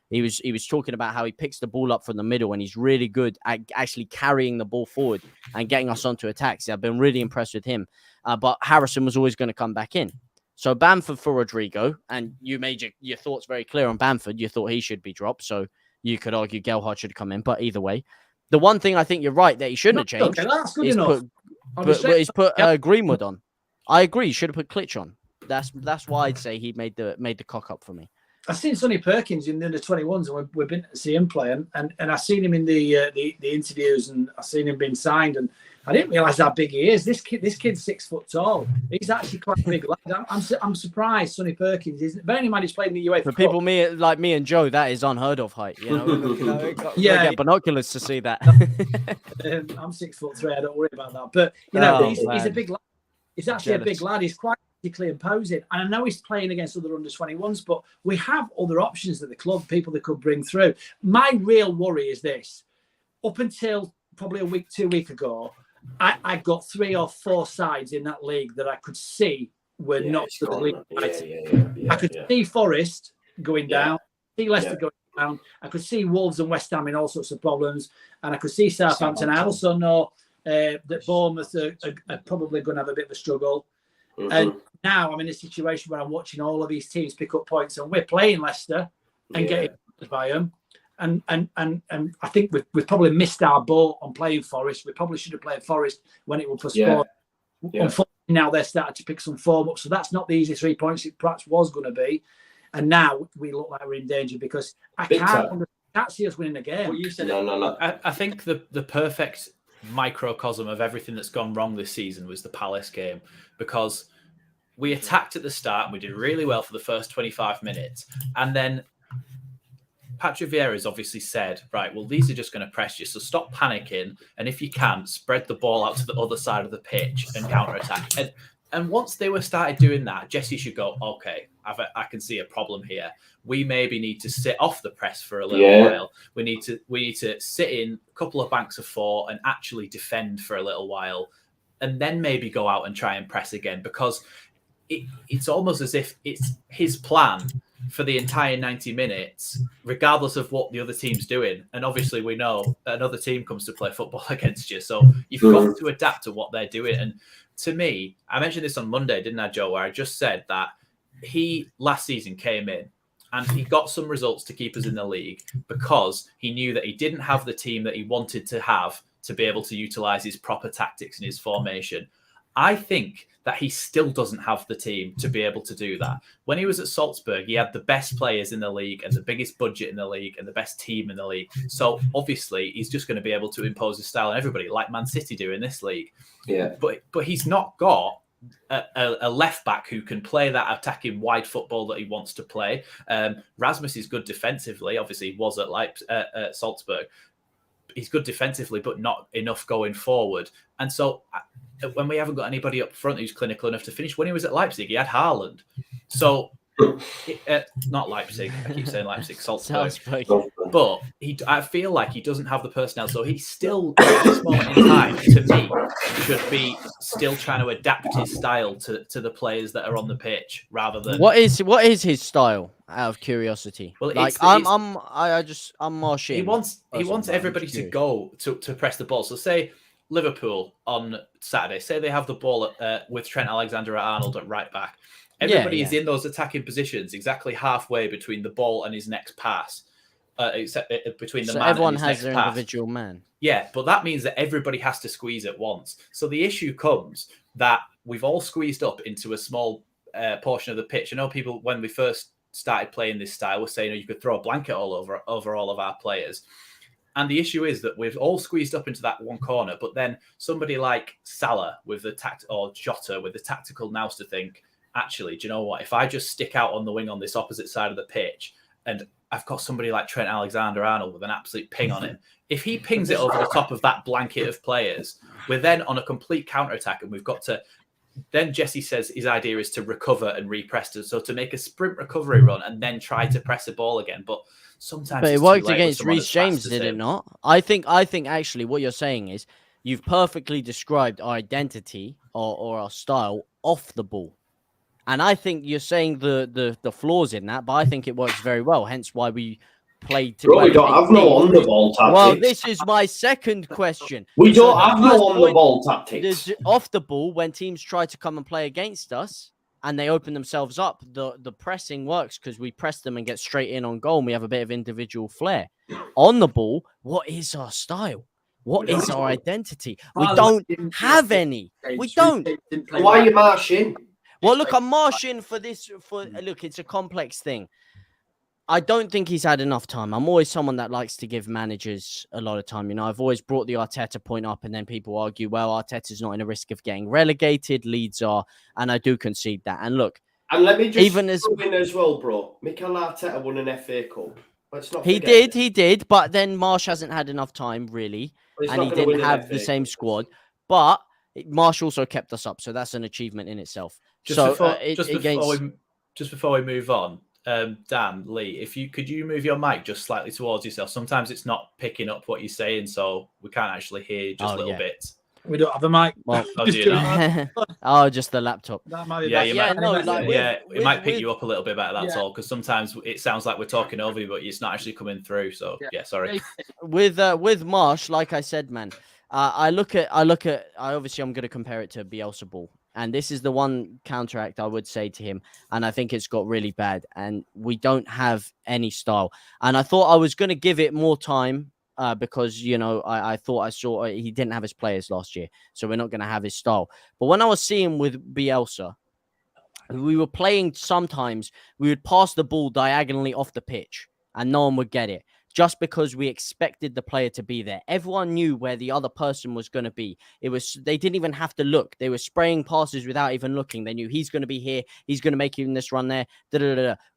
He was talking about how he picks the ball up from the middle and he's really good at actually carrying the ball forward and getting us onto attacks. I've been really impressed with him, but Harrison was always going to come back in. So Bamford for Rodrigo, and you made your thoughts very clear on Bamford. You thought he should be dropped, so you could argue Gelhardt should come in. But either way, the one thing I think you're right that he shouldn't have changed is put Greenwood on. I agree. He should have put Klitsch on. That's why I'd say he made the cock up for me. I've seen Sonny Perkins in the under 21s, and we've been to see him play, and I've seen him in the interviews, and I've seen him being signed, and I didn't realise how big he is. This kid's 6 foot tall. He's actually quite a big lad. I'm surprised Sonny Perkins isn't. Bearing in mind he's played in the UEFA. For people like me and Joe, that is unheard of height. Get binoculars to see that. I'm 6'3". I don't worry about that. But he's a big lad. He's actually a big lad. He's quite physically imposing. And I know he's playing against other under 21s, but we have other options at the club, people that could bring through. My real worry is this. Up until probably 2 weeks ago, I got 3 or 4 sides in that league that I could see were not for the league. I could see Forest going down, see Leicester going down. I could see Wolves and West Ham in all sorts of problems, and I could see Southampton. I also know that Bournemouth are probably going to have a bit of a struggle. Mm-hmm. And now I'm in a situation where I'm watching all of these teams pick up points, and we're playing Leicester and getting by them. And I think we've probably missed our boat on playing Forest. We probably should have played Forest when it was postponed. Unfortunately, now they're starting to pick some form up. So that's not the easy 3 points it perhaps was going to be. And now we look like we're in danger because I can't see us winning a game. Well, you said no. I think the perfect microcosm of everything that's gone wrong this season was the Palace game, because we attacked at the start and we did really well for the first 25 minutes. And then Patrick Vieira's obviously said, right, well, these are just going to press you, so stop panicking. And if you can, spread the ball out to the other side of the pitch and counter-attack. And once they were started doing that, Jesse should go, okay, I can see a problem here. We maybe need to sit off the press for a little while. We need to sit in a couple of banks of 4 and actually defend for a little while, and then maybe go out and try and press again, because it's almost as if it's his plan for the entire 90 minutes, regardless of what the other team's doing. And obviously we know another team comes to play football against you. So you've got to adapt to what they're doing. And to me, I mentioned this on Monday, didn't I, Joe, where I just said that he last season came in and he got some results to keep us in the league because he knew that he didn't have the team that he wanted to have to be able to utilize his proper tactics and his formation. I think that he still doesn't have the team to be able to do that. When he was at Salzburg, he had the best players in the league and the biggest budget in the league and the best team in the league. So obviously he's just going to be able to impose his style on everybody, like Man City do in this league. Yeah. But he's not got a left back who can play that attacking wide football that he wants to play. Rasmus is good defensively. Obviously he was at Salzburg. he's good defensively, but not enough going forward. And so when we haven't got anybody up front who's clinical enough to finish, when he was at Leipzig, he had Haaland. So not Leipzig. I keep saying Leipzig, Salzburg. But I feel like he doesn't have the personnel. So he still, at this moment in time, to me, should be still trying to adapt his style to the players that are on the pitch, rather than what is his style? Out of curiosity, well, like I'm Marsch. He wants everybody to go to press the ball. So say Liverpool on Saturday, say they have the ball with Trent Alexander-Arnold at right back. Everybody is in those attacking positions, exactly halfway between the ball and his next pass. Between the man everyone and his has next their pass. individual man. Yeah, but that means that everybody has to squeeze at once. So the issue comes that we've all squeezed up into a small portion of the pitch. I know people, when we first started playing this style, were saying you could throw a blanket all over all of our players. And the issue is that we've all squeezed up into that one corner, but then somebody like Salah with the or Jota with the tactical nous to think, actually, do you know what? If I just stick out on the wing on this opposite side of the pitch, and I've got somebody like Trent Alexander-Arnold with an absolute ping on him, if he pings it over the top of that blanket of players, we're then on a complete counter-attack, and we've got to... Then Jesse says his idea is to recover and repress, so to make a sprint recovery run and then try to press the ball again. But sometimes it worked against Reece James, did it not? I think actually what you're saying is you've perfectly described our identity or our style off the ball. And I think you're saying the flaws in that, but I think it works very well. Hence why we played. We don't have no on the ball tactics. Well, this is my second question. We don't have no on the ball tactics. Off the ball, when teams try to come and play against us and they open themselves up, the pressing works because we press them and get straight in on goal. And we have a bit of individual flair. On the ball, what is our style? What is our identity? We don't have any. We don't. Why are you marching? Well, look, I'm marching for this. Look, it's a complex thing. I don't think he's had enough time. I'm always someone that likes to give managers a lot of time. You know, I've always brought the Arteta point up, and then people argue, well, Arteta's not in a risk of getting relegated. Leeds are, and I do concede that. And look, and let me just win as well, bro. Mikel Arteta won an FA Cup. Let's not forget he did, but then Marsch hasn't had enough time really, and he didn't have the same squad. But Marsch also kept us up, so that's an achievement in itself. Just before we move on, Dan, Lee, could you move your mic just slightly towards yourself? Sometimes it's not picking up what you're saying, so we can't actually hear you just a little bit. We don't have a mic. Well, just the laptop. That might be it might pick you up a little bit better. That's all, because sometimes it sounds like we're talking over you, but it's not actually coming through. So sorry. With Marsch, like I said, man, I obviously I'm going to compare it to Bielsa ball. And this is the one counteract I would say to him. And I think it's got really bad. And we don't have any style. And I thought I was going to give it more time because, you know, I thought I saw he didn't have his players last year. So we're not going to have his style. But when I was seeing with Bielsa, we were playing sometimes, we would pass the ball diagonally off the pitch and no one would get it. Just because we expected the player to be there. Everyone knew where the other person was going to be. They didn't even have to look. They were spraying passes without even looking. They knew he's going to be here. He's going to make you in this run there.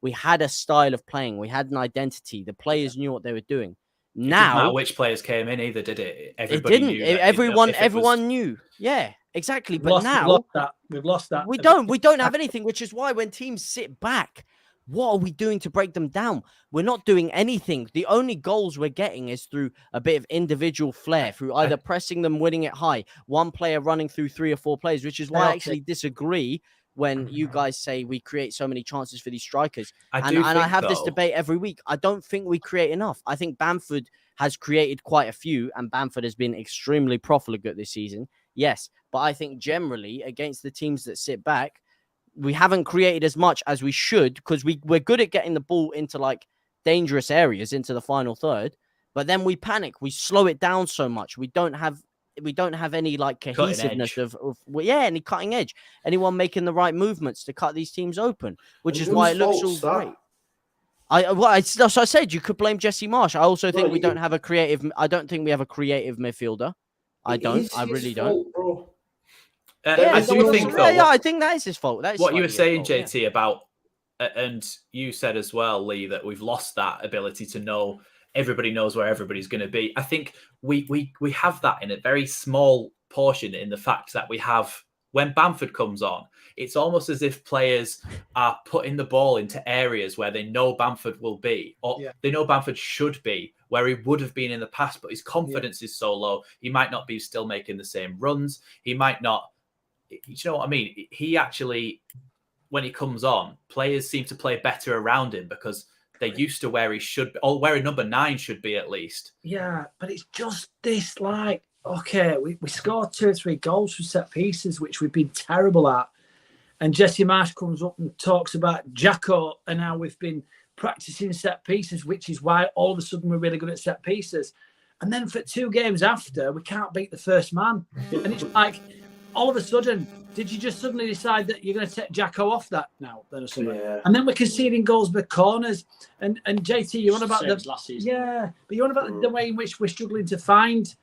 We had a style of playing. We had an identity. The players knew what they were doing. Now, it didn't matter which players came in either, did it? Everybody knew. Everyone knew. Yeah, exactly. But now we've lost that. We don't have anything, which is why when teams sit back, what are we doing to break them down? We're not doing anything. The only goals we're getting is through a bit of individual flair, through either pressing them, winning it high, one player running through 3 or 4 players, which is why I actually disagree when you guys say we create so many chances for these strikers. I have this debate every week. I don't think we create enough. I think Bamford has created quite a few, and Bamford has been extremely profligate this season. Yes, but I think generally against the teams that sit back, we haven't created as much as we should because we're good at getting the ball into like dangerous areas into the final third, but then we panic. We slow it down so much. We don't have any like cohesiveness of any cutting edge. Anyone making the right movements to cut these teams open, which is why it looks all great. I said you could blame Jesse Marsch. I also think we don't have a creative. I don't think we have a creative midfielder. I really don't. Bro. I do think, though. I think that is his fault. That is what you were saying, JT, about, and you said as well, Lee, that we've lost that ability to know everybody knows where everybody's going to be. I think we have that in a very small portion in the fact that we have, when Bamford comes on, it's almost as if players are putting the ball into areas where they know Bamford will be, or they know Bamford should be, where he would have been in the past, but his confidence is so low. He might not be still making the same runs. He might not, you know what I mean? He actually, when he comes on, players seem to play better around him because they're used to where he should be, or where a number 9 should be at least. Yeah, but it's just this, like, okay, we scored 2 or 3 goals from set pieces, which we've been terrible at. And Jesse Marsch comes up and talks about JUSTJOE and how we've been practicing set pieces, which is why all of a sudden we're really good at set pieces. And then for 2 games after, we can't beat the first man. And it's like, all of a sudden, did you just suddenly decide that you're going to take JUSTJOE off that now? Then or something? Yeah. And then we're conceding goals with corners. And JT, you're on about the last season. Yeah, but you're on about the way in which we're struggling to find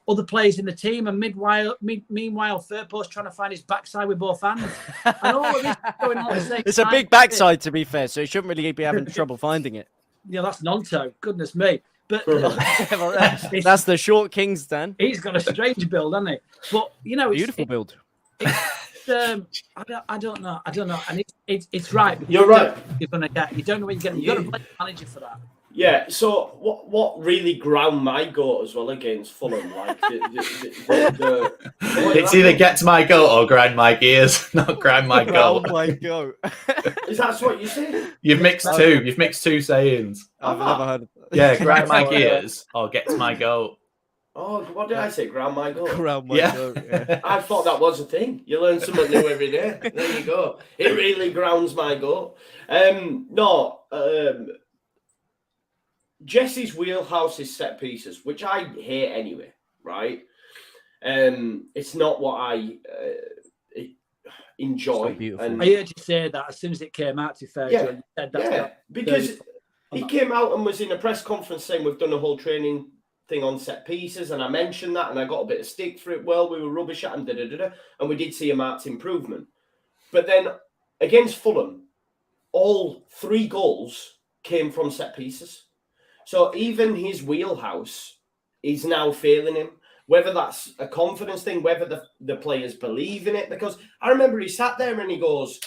other players in the team, and meanwhile, third post trying to find his backside with both hands. And all of this is going on at the same It's time. a big backside, to be fair, so he shouldn't really be having trouble finding it. Yeah, that's Nonto. Goodness me. But that's the short Kings, Dan. He's got a strange build, hasn't he? But you know, Beautiful build. I don't know. And it's right. You're right. You're gonna get. You don't know what you're getting. You got to play the manager for that. Yeah, so what really ground my goat as well against Fulham, like it's either get to my goat or grind my gears, not grind my goat. Oh my goat! Is that what you say? You've mixed two. You've mixed 2 sayings. I've never heard of that. Yeah, grind my gears or get to my goat. Oh, what did I say? Ground my goat. Ground my goat. Yeah. I thought that was a thing. You learn something new every day. There you go. It really grounds my goat. Jesse's wheelhouse is set pieces, which I hate anyway, right? It's not what I enjoy. So and I heard you say that as soon as it came out, to be fair. You said that's because he came out and was in a press conference saying we've done a whole training thing on set pieces, and I mentioned that, and I got a bit of stick for it. Well, we were rubbish at him, and we did see a marked improvement. But then against Fulham, all 3 goals came from set pieces. So even his wheelhouse is now failing him, whether that's a confidence thing, whether the players believe in it. Because I remember he sat there and he goes,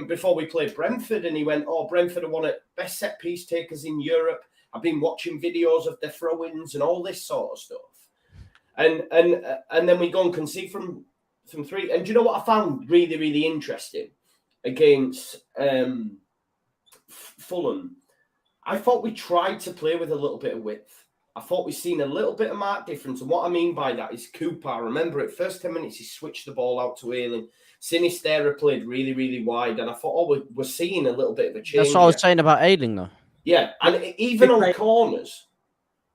before we played Brentford, and he went, "Oh, Brentford are one of the best set piece takers in Europe. I've been watching videos of their throw-ins and all this sort of stuff." And then we go and concede from 3. And do you know what I found really, really interesting against Fulham? I thought we tried to play with a little bit of width. I thought we've seen a little bit of marked difference. And what I mean by that is Cooper. I remember at first 10 minutes, he switched the ball out to Ayling. Sinistera played really, really wide. And I thought, we're seeing a little bit of a change. That's what I was saying about Ayling, though. Yeah. And even on corners.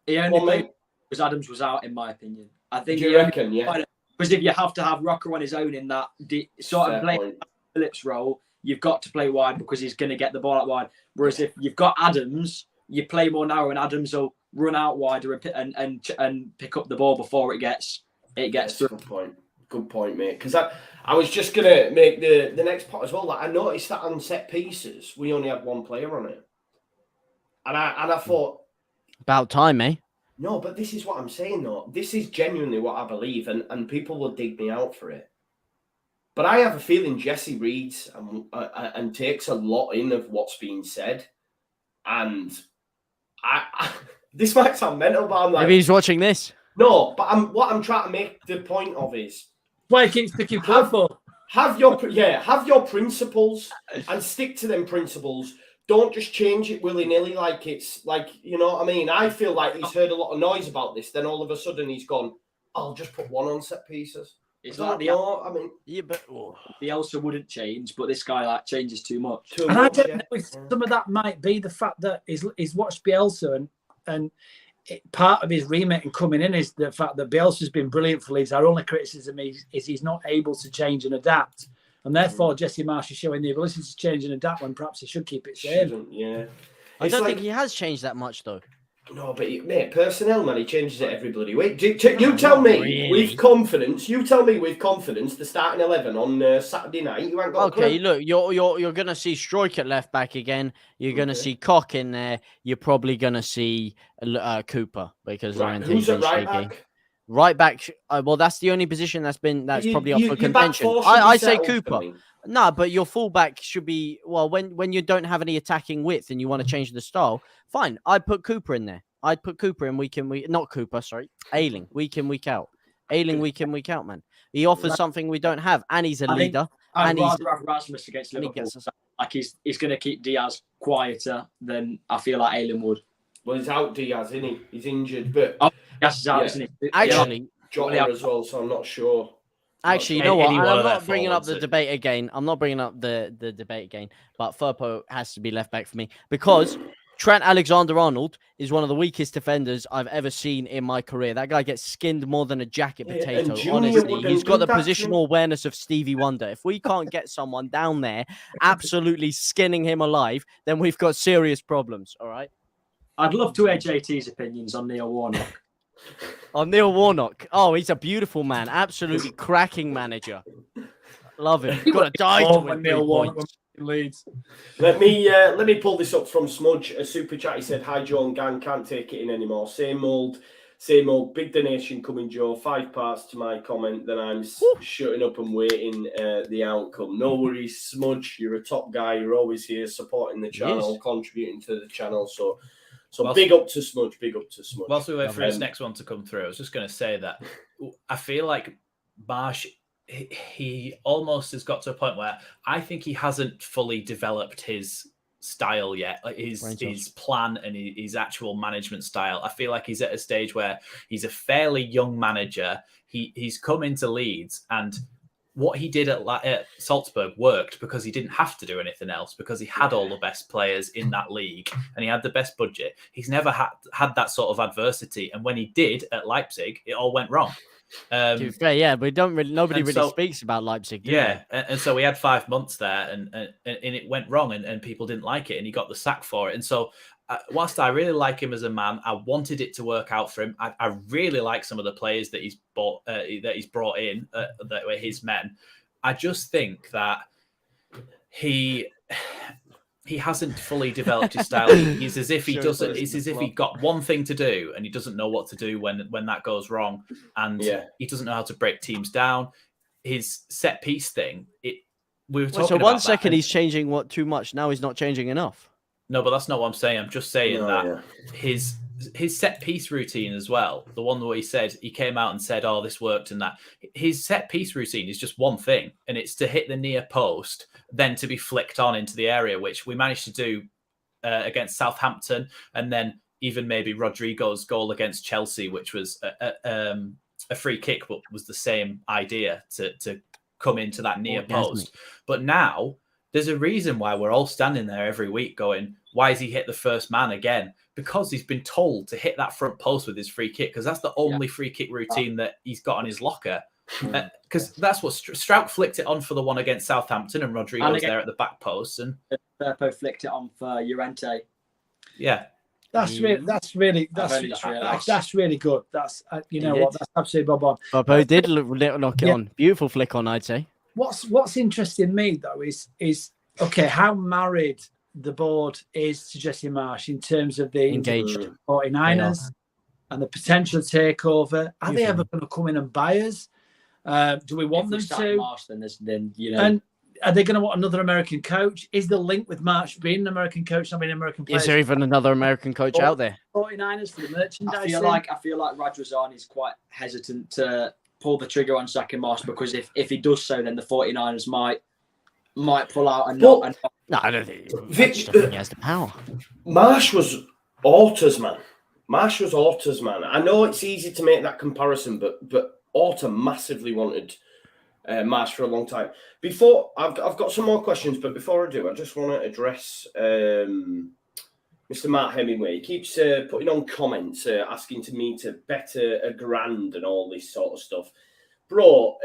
He only played because Adams was out, in my opinion. I think. Do you reckon? Yeah. Because if you have to have Rocker on his own in that sort of play Phillips role, you've got to play wide because he's going to get the ball out wide. Whereas if you've got Adams, you play more narrow, and Adams will run out wider and pick up the ball before it gets through. Good point, mate. Because I was just going to make the next part as well. Like, I noticed that on set pieces, we only had 1 player on it. And I thought... About time, eh? No, but this is what I'm saying, though. This is genuinely what I believe, and people will dig me out for it. But I have a feeling Jesse reads and takes a lot in of what's being said. And I this might sound mental, but I'm like... Maybe he's watching this. No, but what I'm trying to make the point of is... Why he keeps picking purple. Have your principles and stick to them principles. Don't just change it willy-nilly like it's like, you know what I mean? I feel like he's heard a lot of noise about this. Then all of a sudden he's gone, I'll just put 1 on set pieces. It's like the Elsa wouldn't change, but this guy changes too much. And I don't know if some of that might be the fact that he's watched Bielsa and part of his remit in coming in is the fact that Bielsa's been brilliant for Leeds. Our only criticism is he's not able to change and adapt. And therefore, Jesse Marsch is showing the ability to change and adapt when perhaps he should keep it same. Yeah. I don't think he has changed that much, though. No, but mate, personnel, man, he changes it every bloody week. You tell me with confidence. You tell me with confidence the starting 11 on Saturday night. You ain't got. Okay, look, you're gonna see Stroik at left back again. You're gonna see Koch in there. You're probably gonna see Cooper because who's at right back? Right back. Well, that's the only position that's probably up for contention. I say Cooper. No, but your fullback should be when you don't have any attacking width and you want to change the style. Fine, I'd put Cooper in there. I'd put Cooper in not Cooper, sorry, Ayling week in week out. Ayling week in week out, man. He offers something we don't have, and he's a leader. I'd rather have Rasmus against Liverpool. Like he's going to keep Diaz quieter than I feel like Ayling would. Well, he's out, Diaz, isn't he? He's injured, but Diaz is out, isn't he? Actually, Jota as well, so I'm not sure. Actually, you know what? I'm not bringing up the debate again. I'm not bringing up the debate again. But Firpo has to be left back for me because Trent Alexander-Arnold is one of the weakest defenders I've ever seen in my career. That guy gets skinned more than a jacket potato. Honestly, he's got the positional awareness of Stevie Wonder. If we can't get someone down there absolutely skinning him alive, then we've got serious problems. All right. I'd love to hear JT's opinions on Neil Warnock. On Neil Warnock. Oh, he's a beautiful man. Absolutely cracking manager. Love him. Got to die to win Neil Warnock. Leeds. Let me pull this up from Smudge. A super chat. He said, "Hi Joe and gang, can't take it in anymore. Same old. Big donation coming, Joe. 5 parts to my comment. Then I'm shutting up and waiting the outcome. No worries, Smudge. You're a top guy. You're always here supporting the channel, contributing to the channel. So big up to Smudge. Big up to Smudge." Whilst we wait for his next one to come through, I was just going to say that I feel like Marsch, he almost has got to a point where I think he hasn't fully developed his style yet, like his plan and his actual management style. I feel like he's at a stage where he's a fairly young manager. He's come into Leeds, and what he did at Salzburg worked because he didn't have to do anything else, because he had all the best players in that league and he had the best budget. He's never had that sort of adversity, and when he did at Leipzig, it all went wrong. To be fair, but nobody really speaks about Leipzig. And so we had 5 months there, and it went wrong, and people didn't like it, and he got the sack for it. And so, whilst I really like him as a man, I wanted it to work out for him. I really like some of the players that he's brought in that were his men. I just think that he hasn't fully developed his style. He's as if he doesn't. It's as if he got one thing to do and he doesn't know what to do when that goes wrong, and he doesn't know how to break teams down. His set piece thing. We were talking so about 1 second he's changing too much. Now he's not changing enough. No, but that's not what I'm saying. I'm just saying his set piece routine as well. The one where he came out and said, "Oh, this worked," and that his set piece routine is just one thing, and it's to hit the near post, then to be flicked on into the area, which we managed to do against Southampton, and then even maybe Rodrigo's goal against Chelsea, which was a free kick, but was the same idea to come into that near post. But now there's a reason why we're all standing there every week going, why has he hit the first man again? Because he's been told to hit that front post with his free kick, because that's the only free kick routine that he's got on his locker. Because that's what Strout flicked it on for the one against Southampton, and Rodrigo was there at the back post, and Firpo flicked it on for Llorente. Yeah, that's really good. That's you know what, that's absolutely bob on. Firpo did knock it on. Beautiful flick on, I'd say. What's interesting me though is okay, how married the board is to Jesse Marsch in terms of the engaged 49ers and the potential takeover. Are they ever going to come in and buy us? Do we want them to? Marsch, then you know. And are they going to want another American coach? Is the link with Marsch being an American coach, not being an American player? Is there even another American coach out there? 49ers for the merchandise. I feel like Radrazani is quite hesitant to pull the trigger on sacking Marsch, because if he does so, then the 49ers might pull out and not. No, I don't think he has the power. Marsch was Orta's man. I know it's easy to make that comparison, but Orta massively wanted Marsch for a long time. Before I've got some more questions, but before I do, I just want to address Mr. Matt Hemingway. He keeps putting on comments asking me to bet a grand and all this sort of stuff. Bro,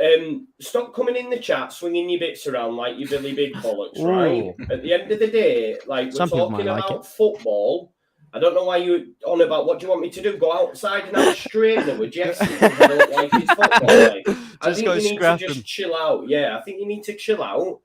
stop coming in the chat swinging your bits around like you Billy Big Bollocks, right? At the end of the day, like, we're talking about football, I don't know why you're on about what do you want me to do? Go outside and have a strainer with Jesse because I don't like his football. Like, I think you need to just chill out. Yeah, I think you need to chill out.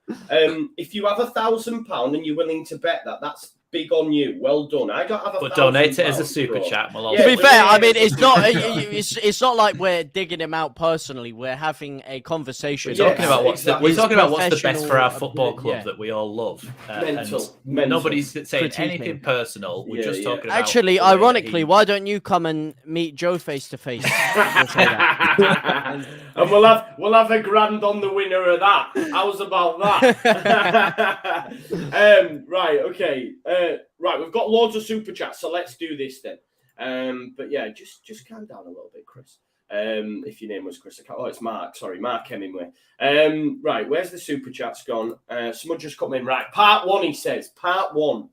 If you have £1,000 and you're willing to bet that, that's big on you. Well done. I don't have But donate it as a super chat. To be fair, I mean, it's not it's not like we're digging him out personally. We're having a conversation. We're talking about what's the best for our football club that we all love. Mental. Nobody's saying anything personal. We're just talking about. Actually, ironically, why don't you come and meet Joe face to face? And we'll have £1,000 on the winner of that. How's about that? Right, okay. Right, we've got loads of super chats, so let's do this then. But yeah, just calm down a little bit, Chris. If your name was Chris, it's Mark. Sorry, Mark Hemingway. Right, where's the super chats gone? Someone just come in. Right, part 1. He says, part 1.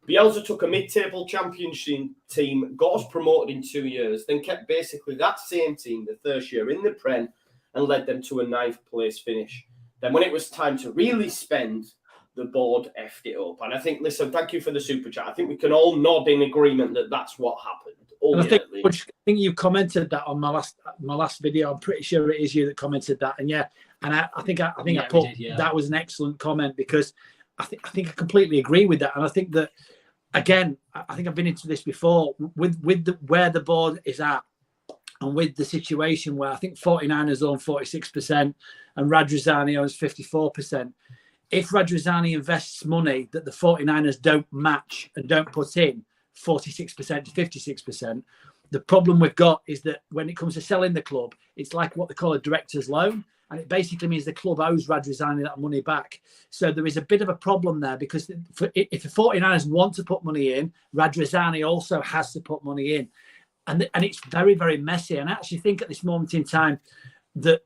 Bielsa took a mid-table championship team, got us promoted in 2 years, then kept basically that same team the first year in the Prem and led them to a 9th place finish. Then when it was time to really spend, the board effed it up. And I think, listen, thank you for the super chat. I think we can all nod in agreement that that's what happened. And I think you commented that on my last video. I'm pretty sure it is you that commented that. And I think I put that was an excellent comment because I think I completely agree with that. And I think that, again, I think I've been into this before with where the board is at and with the situation where I think 49ers own 46% and Radrizzani owns 54%. If Radrizzani invests money that the 49ers don't match and don't put in 46% to 56%, the problem we've got is that when it comes to selling the club, it's like what they call a director's loan. And it basically means the club owes Radrizzani that money back. So there is a bit of a problem there because if the 49ers want to put money in, Radrizzani also has to put money in. And it's very, very messy. And I actually think at this moment in time, the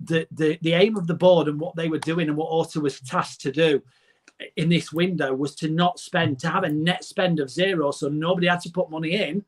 aim of the board and what they were doing and what Orta was tasked to do in this window was to not spend, to have a net spend of 0. So nobody had to put money in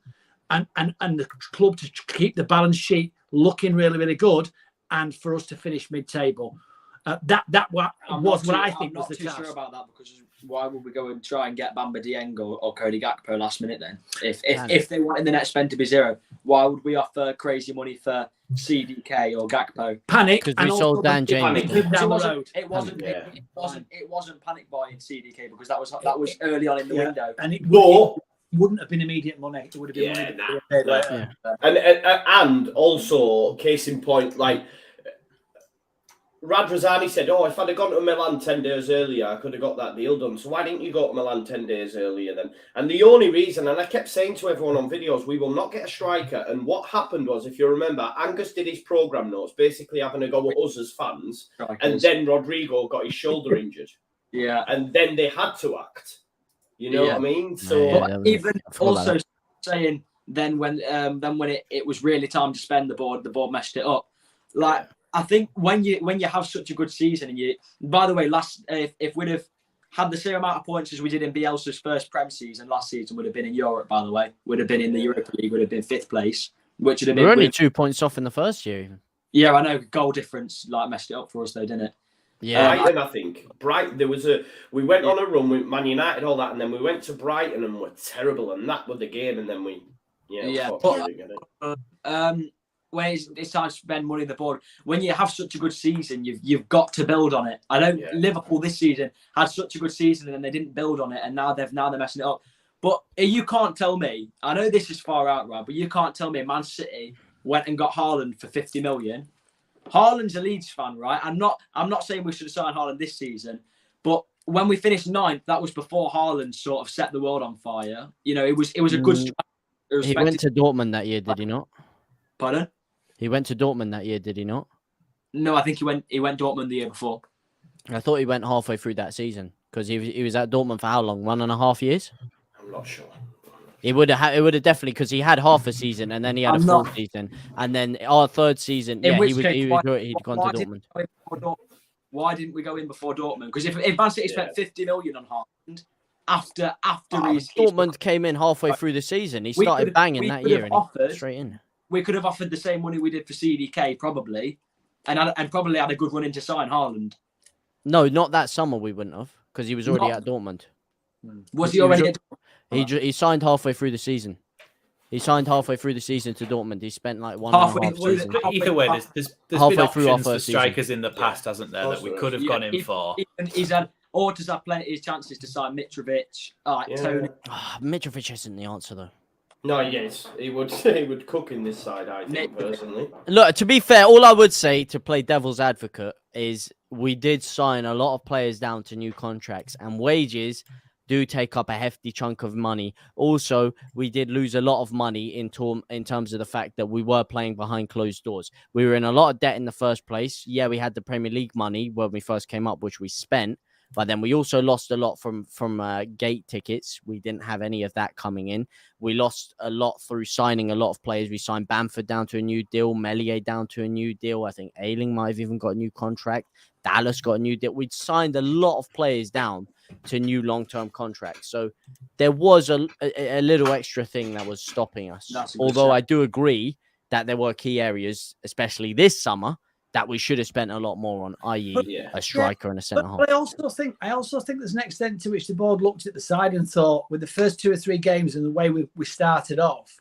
and the club to keep the balance sheet looking really, really good and for us to finish mid-table. That was what I think was the task. I'm not too sure about that because why would we go and try and get Bamba Dieng or Cody Gakpo last minute then? If they wanted the net spend to be 0, why would we offer crazy money for CDK or Gakpo? Panic because we sold Dan James. It wasn't panic buying CDK because that was early on in the window. And it wouldn't have been immediate money. It would have been money that paid later. And also, case in point, like Radrizzani said, if I'd have gone to Milan 10 days earlier, I could have got that deal done. So why didn't you go to Milan 10 days earlier then? And the only reason, and I kept saying to everyone on videos, we will not get a striker. And what happened was, if you remember, Angus did his programme notes, basically having a go at us as fans. And then Rodrigo got his shoulder injured. Yeah. And then they had to act. You know what I mean? So even also saying then when it was really time to spend, the board messed it up. Like I think when you have such a good season and by the way, if we'd have had the same amount of points as we did in Bielsa's first Prem season last season, would have been in Europe. By the way, would have been in the Europa League, would have been 5th place, which would have been. We're only 2 points off in the first year. Even. Yeah, I know. Goal difference messed it up for us though, didn't it? Yeah, Brighton, I think. We went on a run with Man United, all that, and then we went to Brighton and were terrible, and that was the game, and then when it's time to spend money on the board. When you have such a good season, you've got to build on it. Liverpool this season had such a good season and then they didn't build on it, and now they're messing it up. But you can't tell me. I know this is far out, right? But you can't tell me Man City went and got Haaland for 50 million. Haaland's a Leeds fan, right? I'm not saying we should have signed Haaland this season, but when we finished 9th, that was before Haaland sort of set the world on fire. You know, it was a good strike. He went to Dortmund that year, did he not? Pardon? He went to Dortmund that year, did he not? No, I think he went Dortmund the year before. I thought he went halfway through that season because he was at Dortmund for how long? 1.5 years? I'm not sure. It would have definitely because he had half a season and then he had a full season and then our 3rd season, he'd gone to Dortmund. Why didn't we go in before Dortmund? Because if Man City spent 50 million on Haaland after Dortmund came in halfway through the season, he started banging that year and he straight in. We could have offered the same money we did for CDK probably, and probably had a good run in to sign Haaland. No, not that summer we wouldn't have because he was already at Dortmund. Was he already? He signed halfway through the season. He signed halfway through the season to Dortmund. He spent like 1.5 seasons. But either way, there's been Halfway through our options for first strikers in the past, hasn't there, that we could have gone in for. He's had Orta's had plenty of chances to sign Mitrovic, Tony. Mitrovic isn't the answer though. No, yes, he would cook in this side, I think, personally. Look, to be fair, all I would say to play devil's advocate is we did sign a lot of players down to new contracts, and wages do take up a hefty chunk of money. Also, we did lose a lot of money in terms of the fact that we were playing behind closed doors. We were in a lot of debt in the first place. Yeah, we had the Premier League money when we first came up, which we spent. But then we also lost a lot from gate tickets. We didn't have any of that coming in. We lost a lot through signing a lot of players. We signed Bamford down to a new deal, Meslier down to a new deal. I think Ayling might have even got a new contract. Dallas got a new deal. We'd signed a lot of players down to new long-term contracts. So there was a little extra thing that was stopping us. Although I do agree that there were key areas, especially this summer, that we should have spent a lot more on, i.e. a striker and a centre-half. But I also think there's an extent to which the board looked at the side and thought, with the first 2 or 3 games and the way we started off,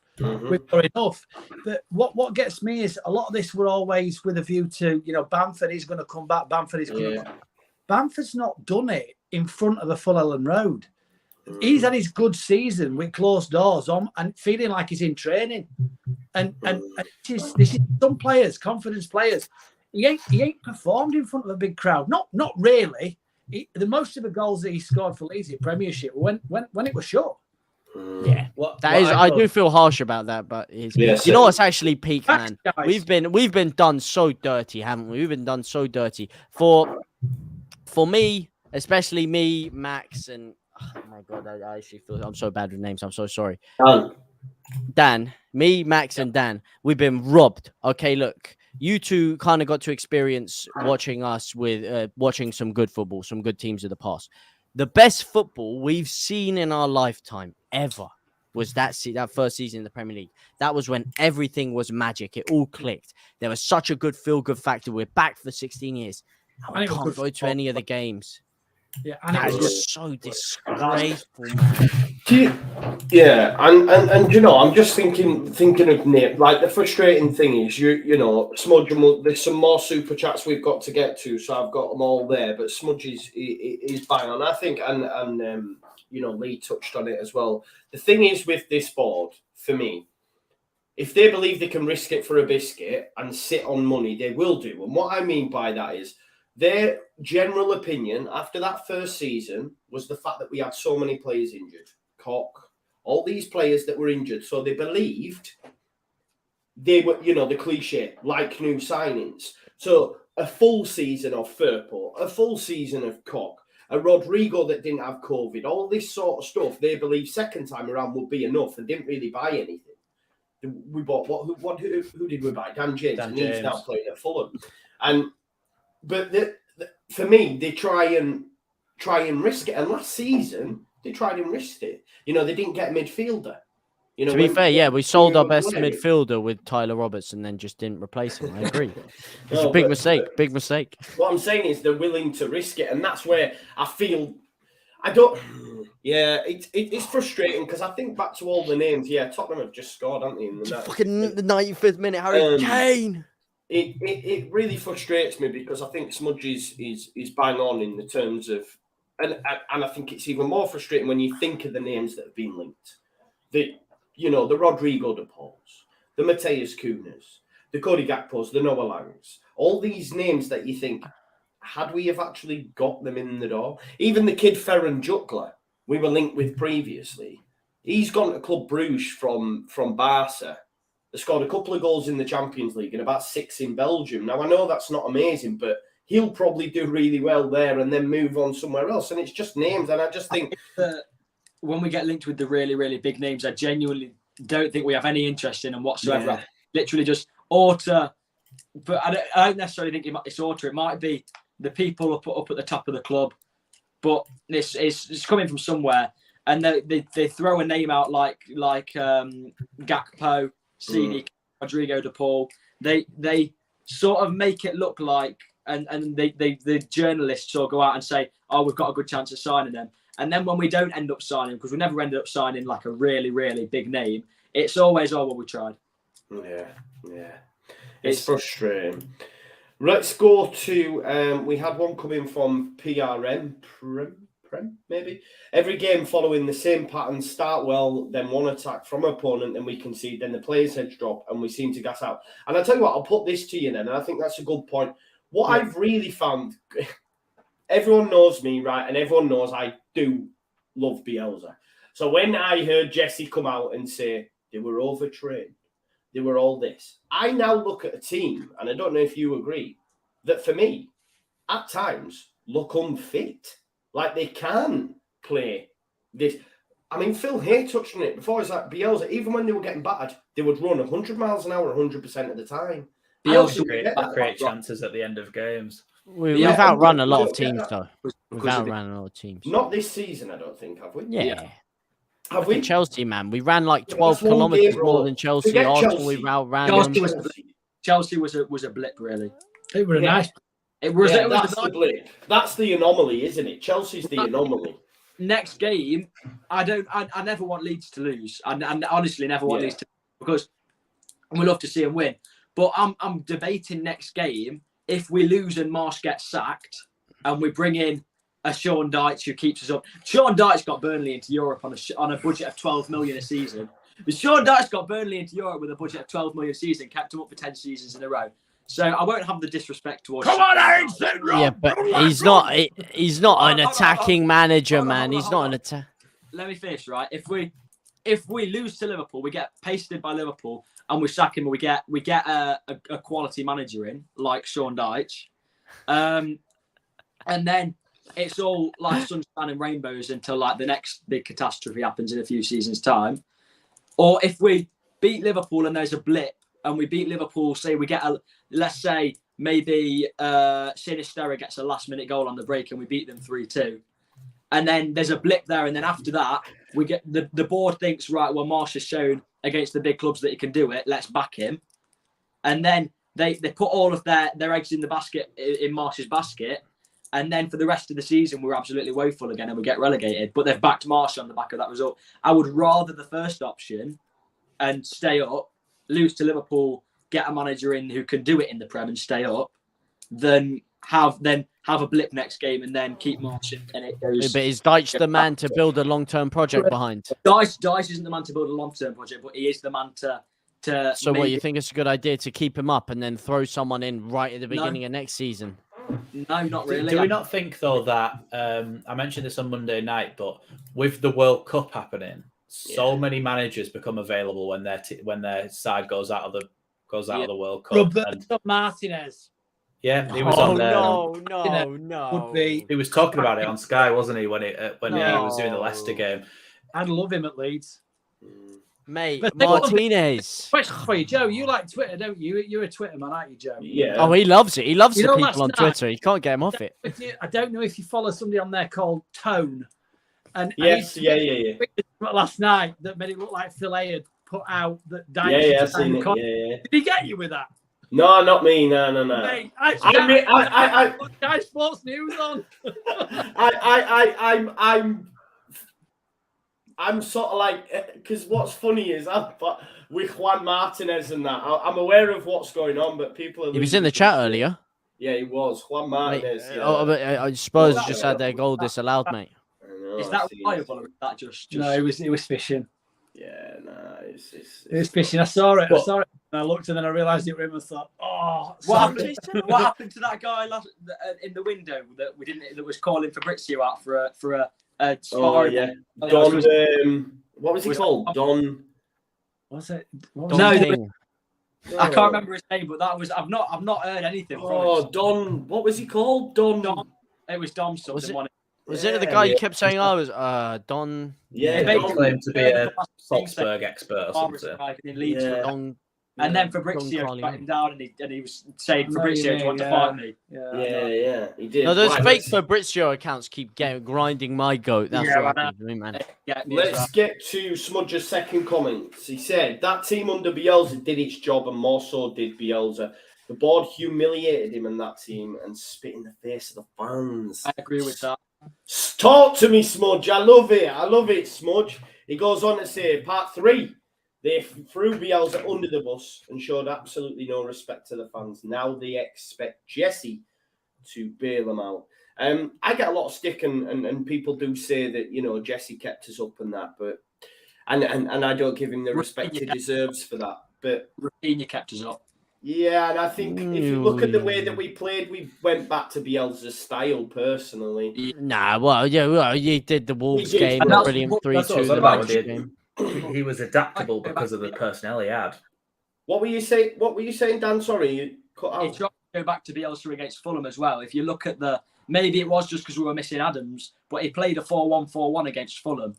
we've got enough. But what gets me is a lot of this were always with a view to, Bamford is going to come back. Bamford is going to come. Bamford's not done it in front of a full Ellen Road. He's had his good season with closed doors on and feeling like he's in training. And this is some players, confidence players. He ain't performed in front of a big crowd. Not really. The most of the goals that he scored for Leeds in Premiership when it was short. Yeah, I do feel harsh about that, but you know what's actually peak, man. We've been done so dirty, haven't we? We've been done so dirty for me, especially me, Max, and oh my god, I actually feel I'm so bad with names. I'm so sorry. Dan, me, Max, and Dan, we've been robbed. Okay, look. You two kind of got to experience watching us with watching some good football, some good teams of the past. The best football we've seen in our lifetime ever was that first season in the Premier League. That was when everything was magic. It all clicked. There was such a good feel-good factor. We're back for 16 years. I can't go to any of the games. Yeah, and that is so disgraceful, man. And I'm just thinking of Nip. Like, the frustrating thing is, Smudge, there's some more super chats we've got to get to, so I've got them all there. But Smudge is bang on, I think, and Lee touched on it as well. The thing is with this board, for me, if they believe they can risk it for a biscuit and sit on money, they will do. And what I mean by that is, their general opinion after that first season was the fact that we had so many players injured. Koch, all these players that were injured. So they believed they were, the cliche, like new signings. So a full season of Firpo, a full season of Koch, a Rodrigo that didn't have COVID, all this sort of stuff, they believed second time around would be enough and didn't really buy anything. We bought, who did we buy? Dan James. And he's now playing at Fulham. But for me, they try and risk it. And last season, they tried and risked it. They didn't get a midfielder. To be fair, we sold our best midfielder with Tyler Roberts and then just didn't replace him. I agree. It's a big mistake. Big mistake. What I'm saying is they're willing to risk it. And that's where I feel... it's frustrating because I think back to all the names. Yeah, Tottenham have just scored, haven't they? In the 95th minute, Harry Kane. It really frustrates me because I think Smudge is bang on in the terms of, and I think it's even more frustrating when you think of the names that have been linked. The Rodrigo de Pauls, the Mateus Cunhas, the Cody Gakpos, the Noah Langs, all these names that you think, had we have actually got them in the door? Even the kid Ferran Jutgla, we were linked with previously. He's gone to Club Bruges from Barca. They scored a couple of goals in the Champions League and about 6 in Belgium. Now, I know that's not amazing, but he'll probably do really well there and then move on somewhere else. And it's just names. And I just think... when we get linked with the really, really big names, I genuinely don't think we have any interest in them whatsoever. Yeah. Literally just Orta. But I don't necessarily think it's Orta. It might be the people up at the top of the club. But it's coming from somewhere. And they throw a name out like Gakpo, CD, Rodrigo de Paul. They sort of make it look like, and the journalists will go out and say, oh, we've got a good chance of signing them. And then when we don't end up signing, because we never ended up signing like a really, really big name, it's always, oh, well, we tried. Yeah. It's frustrating. Let's go to, we had one coming from PRM, maybe. Every game following the same pattern, start well, then one attack from opponent, then we concede, then the players' heads drop, and we seem to gas out. And I'll tell you what, I'll put this to you then, and I think that's a good point. What I've really found, everyone knows me, right, and everyone knows I do love Bielsa. So when I heard Jesse come out and say they were overtrained, they were all this, I now look at a team, and I don't know if you agree, that for me, at times, look unfit. Like they can play this. I mean, Phil Hay touched on it before. It's like Bielsa, even when they were getting battered, they would run 100 miles an hour 100% of the time. Bielsa create chances at the end of games. We've outrun a lot of teams, though. We've outrun a lot of teams. Not this season, I don't think, have we? Yeah. Have we? Chelsea, man. We ran like 12 kilometres more than Chelsea. Arsenal, we outran them. Chelsea was a blip, really. They were nice. That's the blip. That's the anomaly, isn't it? Chelsea's the anomaly. Next game, I never want Leeds to lose. I honestly never want Leeds to lose because we love to see them win. But I'm debating next game if we lose and Marsch gets sacked and we bring in a Sean Dyche who keeps us up. Sean Dyche got Burnley into Europe on a budget of 12 million a season. But Sean Dyche got Burnley into Europe with a budget of 12 million a season, kept them up for 10 seasons in a row. So I won't have the disrespect towards. Come on, Aaron Syndrome! Yeah, but he's not an attacking manager, man. He's not an attack. Let me finish, right? If we lose to Liverpool, we get pasted by Liverpool, and we sack him, and we get a quality manager in like Sean Dyche, and then it's all like sunshine and rainbows until like the next big catastrophe happens in a few seasons' time. Or if we beat Liverpool and there's a blip, and we beat Liverpool, say we get let's say maybe Sinisterra gets a last-minute goal on the break and we beat them 3-2. And then there's a blip there, and then after that, we get the board thinks, right, well, Marsch has shown against the big clubs that he can do it, let's back him. And then they put all of their eggs in the basket, in Marsch's basket, and then for the rest of the season, we're absolutely woeful again and we get relegated. But they've backed Marsch on the back of that result. I would rather the first option and stay up, lose to Liverpool, get a manager in who can do it in the Prem and stay up, than have a blip next game and then keep marching and it goes. But is Dyche the man to build a long-term project behind? Dyche isn't the man to build a long-term project, but he is the man to. So what, you think it's a good idea to keep him up and then throw someone in right at the beginning of next season? No, not really. Do we not think though that I mentioned this on Monday night, but with the World Cup happening, so many managers become available when their side goes out of the World Cup. Roberto Martinez. Yeah, he was on there. No. Would be. He was talking about it on Sky, wasn't he, when he was doing the Leicester game? I'd love him at Leeds. Mate, Martinez. Question for you, Joe. You like Twitter, don't you? You're a Twitter man, aren't you, Joe? Yeah. Oh, he loves it. He loves You the know, people last on night- Twitter. He can't get him off it. I don't know if you follow somebody on there called Tone. And Yes, and yeah. last night that made it look like Phil Hay had put out that Dyche. Yeah, I've seen it. Yeah. Did he get you with that? No, not me. No. Mate, Sky Sports News on. I'm sort of like, because what's funny is with Juan Martinez and that, I'm aware of what's going on, but people are. He was in the chat earlier. Yeah, he was. Juan Martinez. But Spurs just had their goal disallowed, mate. Is that reliable or is that just... No, it was fishing. Yeah, no, it's It was fishing. I saw it. And I looked and then I realised it was him and thought, oh. What happened to that guy in the window that was calling Fabrizio out for a sparring? Oh yeah, Don. What was he called? Don. Was it? I can't remember his name, but that was I've not heard anything from him. Oh, Don. What was he called? Don. It was Dom something. Was it the guy you kept saying I was Don? Yeah, He Don. claimed to be a Salzburg expert or something. In Leeds, Don, and then Fabrizio shut him down, and he was saying, "Fabrizio, do you want to fight me?" Yeah, he did. No, those Right, fake Fabrizio accounts keep grinding my goat. That's what happens to me, man. Let's get to Smudger's second comments. He said, that team under Bielsa did its job and more so did Bielsa. The board humiliated him and that team and spit in the face of the fans. I agree with that. Talk to me, Smudge. I love it, Smudge. He goes on to say, part 3. They threw Bielsa under the bus and showed absolutely no respect to the fans. Now they expect Jesse to bail them out. I get a lot of stick, and people do say that, you know, Jesse kept us up and that, but and I don't give him the respect he deserves for that. But Rafinha kept us up. Yeah, and I think if you look at the way that we played, we went back to Bielsa's style personally. Nah, well, he did the Wolves game, a brilliant 3-2 the next game. He was adaptable because of the personnel he had. What were you saying, Dan? Sorry, you cut out. It's got to go back to Bielsa against Fulham as well. If you look at maybe it was just because we were missing Adams, but he played a 4-1-4-1 against Fulham.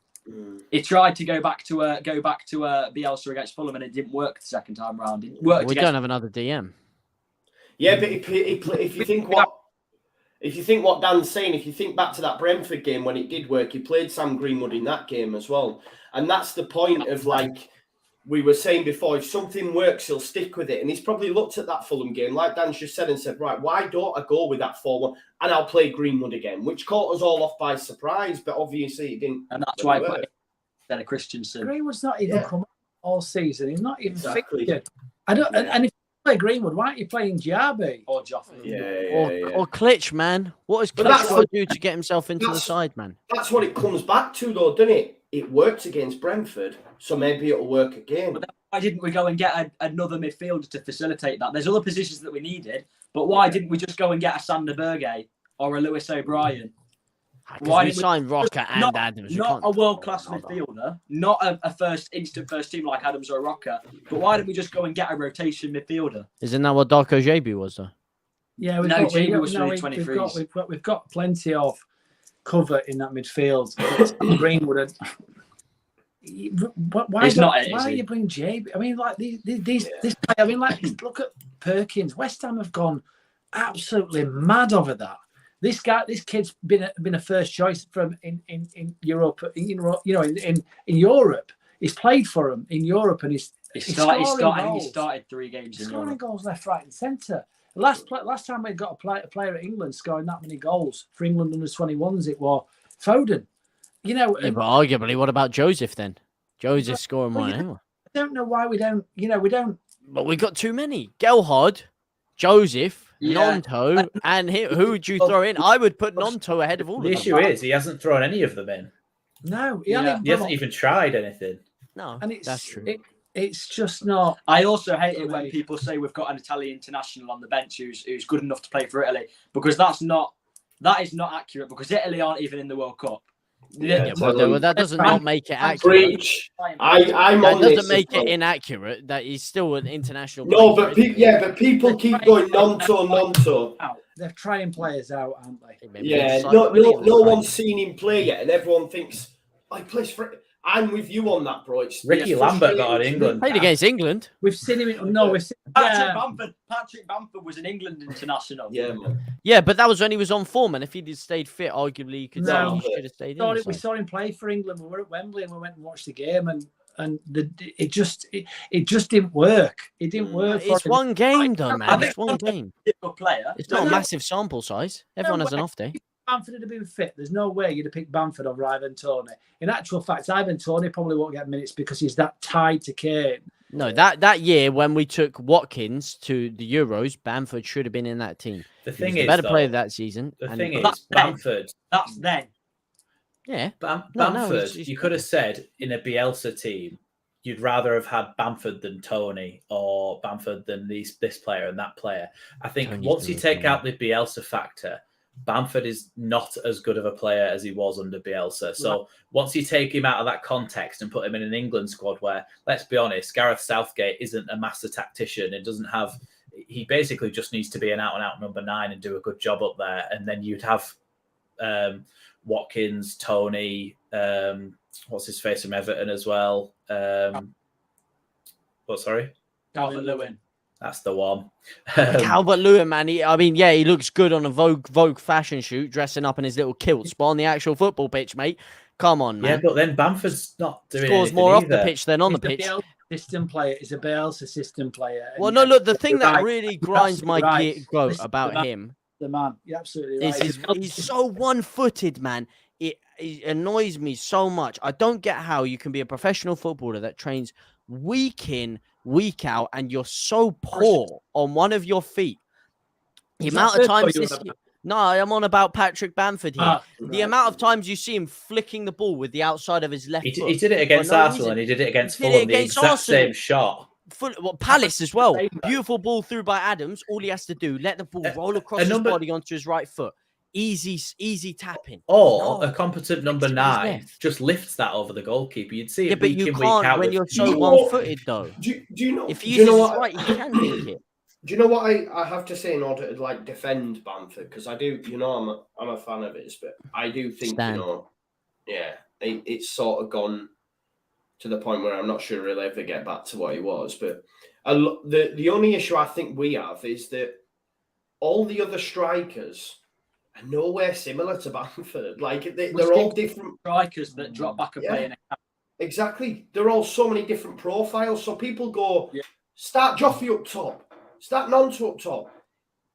He tried to go back to Bielsa against Fulham, and it didn't work the second time round. It worked. We don't have another DM. Yeah, but if you think what Dan's saying, if you think back to that Brentford game when it did work, he played Sam Greenwood in that game as well, and that's the point of, like we were saying before, if something works, he'll stick with it. And he's probably looked at that Fulham game, like Dan just said, and said, right, why don't I go with that 4-1 and I'll play Greenwood again, which caught us all off by surprise, but obviously it didn't. And that's why I put instead of Christensen. Greenwood's not even come up all season. He's not even figured. And if you play Greenwood, why aren't you playing Diaby or Joffrey? Or Klitsch, man? What has Klitsch got to do to get himself into the side, man? That's what it comes back to, though, doesn't it? It worked against Brentford, so maybe it'll work again. But why didn't we go and get another midfielder to facilitate that? There's other positions that we needed, but why didn't we just go and get a Sander Berge or a Lewis O'Brien? Why did we sign Rocker and Adams? Not a world-class midfielder, not a instant first team like Adams or Rocker, but why didn't we just go and get a rotation midfielder? Isn't that what Darko JB was, though? Yeah, we've got plenty of cover in that midfield. Greenwood. Why are you bring JB? I mean, like this guy. I mean, like look at Perkins. West Ham have gone absolutely mad over that. This kid's been a first choice from in Europe. In Europe, he's played for them in Europe, and he started 3 games. He's scoring goals left, right, and centre. Last time we got a player at England scoring that many goals for England under 21s, it was Foden. You know, but arguably, what about Joseph then? Joseph's scoring more than anyone. I don't know why we don't. We don't. But we got too many. Gelhard, Joseph, Nonto, and who would you throw in? I would put Nonto ahead of all of them. The issue is he hasn't thrown any of them in. No, he hasn't even tried anything. No, and that's true. It's just not. I also hate it when people say we've got an Italian international on the bench who's good enough to play for Italy, because that is not accurate, because Italy aren't even in the World Cup. Well, that doesn't not make it accurate. That doesn't make it inaccurate. That he's still an international. No, but people keep going Nonto. They're trying players out, aren't they? Yeah, no one's seen him play yet, and everyone thinks he plays for. I'm with you on that, bro. Ricky Lambert got in England. Played against England. We've seen him. Patrick Bamford was an England international. Yeah, man. Yeah, but that was when he was on form, and if he'd stayed fit, arguably he could say he should have stayed in. We saw him play for England. We were at Wembley and we went and watched the game, and it just didn't work. It didn't work. It's one game, though, man. It's one game. Player. It's not a massive sample size. Everyone has an off day. Bamford had been fit, there's no way you'd have picked Bamford over Ivan Toney. In actual fact, Ivan Toney probably won't get minutes because he's that tied to Kane. No, that year when we took Watkins to the Euros, Bamford should have been in that team. The thing is, the better player that season. The thing is, Bamford. That's then. Yeah, Bamford. You could have said in a Bielsa team, you'd rather have had Bamford than Toney, or Bamford than this player and that player. I think once you take out the Bielsa factor, Bamford is not as good of a player as he was under Bielsa. So once you take him out of that context and put him in an England squad where, let's be honest, Gareth Southgate isn't a master tactician. It doesn't have. He basically just needs to be an out-and-out number 9 and do a good job up there. And then you'd have Watkins, Toney, what's his face from Everton as well. Sorry? Calvert-Lewin. That's the one. Calvert-Lewin, man. He looks good on a Vogue fashion shoot, dressing up in his little kilts. But on the actual football pitch, mate, come on, man. Yeah, but then Bamford's not doing scores more off the pitch than on the pitch. System player is a Bielsa system player. Well, no, look, the thing that really grinds my goat about him, the man, you're absolutely right. He's so one-footed, man. It annoys me so much. I don't get how you can be a professional footballer that trains week in, week out, and you're so poor on one of your feet. The amount of times No, I'm on about Patrick Bamford here. The amount of times you see him flicking the ball with the outside of his left foot. He did it against Arsenal and he did it against Fulham. The exact same shot. Palace as well. Beautiful ball through by Adams. All he has to do, let the ball roll across his body onto his right foot. Easy tapping. Or a competent number 9 just lifts that over the goalkeeper. You'd see it but you can't when you're so one-footed, though. Do you know? If he uses his right, he can make it. Do you know what I have to say in order to like defend Bamford? Because I do, I'm a fan of his, but I do think it's sort of gone to the point where I'm not sure he'll ever get back to what he was. But the only issue I think we have is that all the other strikers are nowhere similar to Bamford. Like they're all different strikers that drop back and play in a... Exactly, they're all so many different profiles. So people go start Joffrey up top. Start Nonto up top.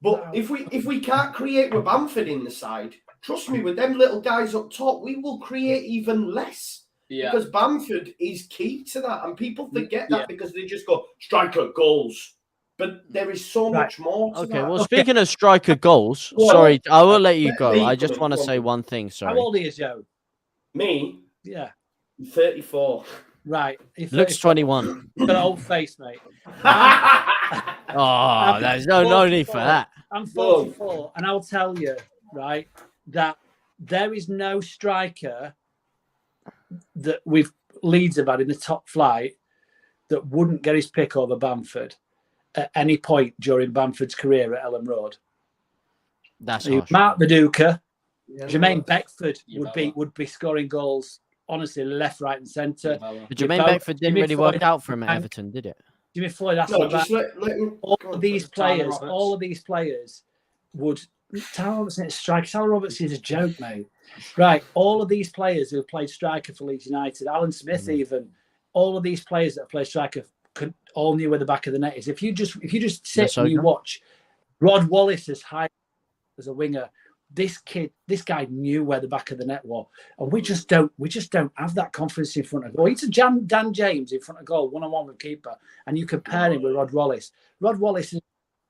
But if we can't create with Bamford in the side, trust me, with them little guys up top, we will create even less. Yeah. Because Bamford is key to that. And people forget that because they just go, striker, goals. But there is so much more to that. Well, speaking of striker goals, sorry, I will let you go. I just want to say one thing, sorry. How old are you, Joe? Me? Yeah. 34. Right. Looks 21. Got an old face, mate. There's no need for that. I'm 44, and I'll tell you, right, that there is no striker that Leeds have had in the top flight that wouldn't get his pick over Bamford at any point during Bamford's career at Ellen Road. That's harsh. Mark Viduka, Jermaine Beckford would be scoring goals, honestly, left, right, and centre. But Jermaine Beckford didn't really work out for him at Everton, did it? Jimmy Floyd, all of these players would. Tyler Robertson is striker. Tyler Robertson is a joke, mate. Right, all of these players who have played striker for Leeds United, Alan Smith, even all of these players that have played striker all knew where the back of the net is. If you just sit and you watch Rod Wallace as a winger. This guy knew where the back of the net was, and we just don't have that confidence in front of goal. It's a Dan James in front of goal, 1-on-1 with keeper, and you compare him with Rod Wallace. Rod Wallace,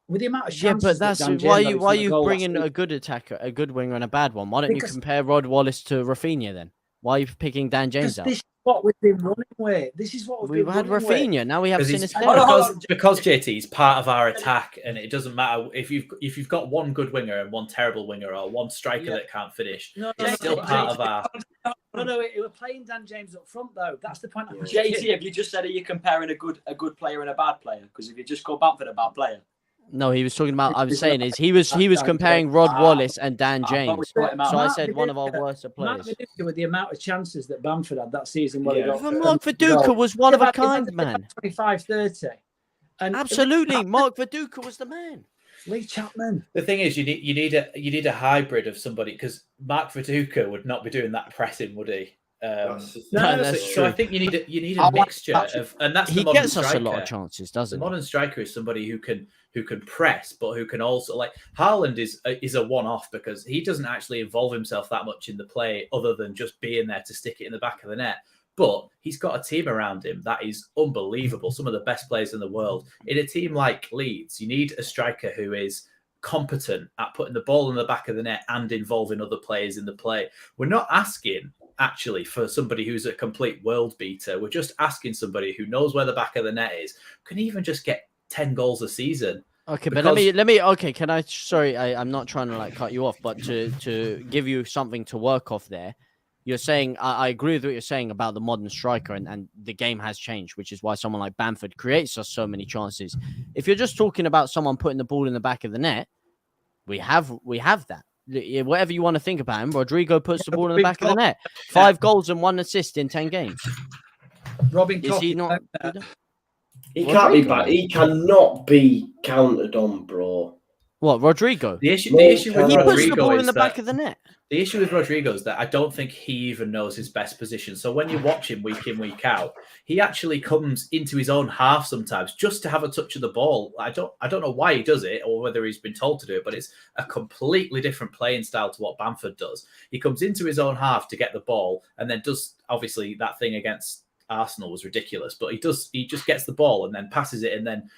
with the amount of chances, but that's why you bringing a good attacker, a good winger, and a bad one. Why don't you compare Rod Wallace to Rafinha then? Why are you picking Dan James out? This is what we've been running with. This is what we've had Rafinha. Now we have Sinister. Because JT is part of our attack, and it doesn't matter if you've got one good winger and one terrible winger, or one striker that can't finish. It's still part of our. No, we're playing Dan James up front though. That's the point. JT, have you just said, are you comparing a good player and a bad player? Because if you just go Bamford a bad player. No, he was talking about. I was saying he was comparing Rod Wallace and Dan James. So I said one of our worst players. Mark Viduka, with the amount of chances that Bamford had that season, Mark Viduka was one of a kind, man. 25-30. Absolutely, Mark Viduka was the man. Lee Chapman. The thing is, you need a hybrid of somebody, because Mark Viduka would not be doing that pressing, would he? That's so I think you need a mixture of, and that's he gets us a lot of chances, doesn't he? The modern striker is somebody who can press, but who can also, like, Haaland is a one-off, because he doesn't actually involve himself that much in the play other than just being there to stick it in the back of the net. But he's got a team around him that is unbelievable. Some of the best players in the world. In a team like Leeds, you need a striker who is competent at putting the ball in the back of the net and involving other players in the play. We're not asking actually for somebody who's a complete world beater. We're just asking somebody who knows where the back of the net is, can even just get 10 goals a season. Okay, but let me okay, can I, sorry, I'm not trying to like cut you off, but to give you something to work off there. You're saying, I agree with what you're saying about the modern striker, and the game has changed, which is why someone like Bamford creates us so many chances. If you're just talking about someone putting the ball in the back of the net, we have that. Whatever you want to think about him, Rodrigo puts the ball in the back of the net. 5 goals and 1 assist in 10 games. Robin, is he not? He can't be bad. He cannot be counted on, bro. What, Rodrigo? The issue with he Rodrigo puts the ball is in the back of the net. The issue with Rodrigo is that I don't think he even knows his best position. So when you watch him week in, week out, he actually comes into his own half sometimes just to have a touch of the ball. I don't know why he does it, or whether he's been told to do it, but it's a completely different playing style to what Bamford does. He comes into his own half to get the ball, and then does obviously that thing against Arsenal was ridiculous, but he just gets the ball and then passes it. And then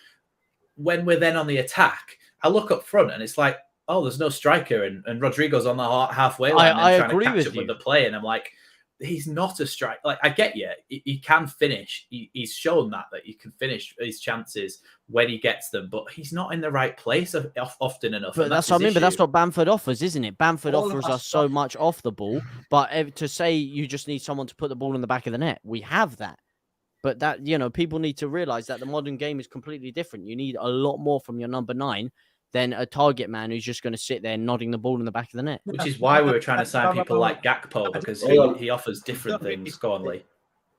when we're then on the attack, I look up front and it's like, oh, there's no striker. And Rodrigo's on the halfway line and trying to catch up with the play. And I'm like, he's not a striker. Like, I get you. He can finish. He's shown that he can finish his chances when he gets them, but he's not in the right place often enough. But that's what I mean. But that's what Bamford offers, isn't it? Bamford offers us so much off the ball. But to say you just need someone to put the ball in the back of the net, we have that. But that, people need to realize that the modern game is completely different. You need a lot more from your number 9 than a target man who's just going to sit there nodding the ball in the back of the net. Which is why we were trying to sign people like Gakpo, because he offers different things. Go on, Lee.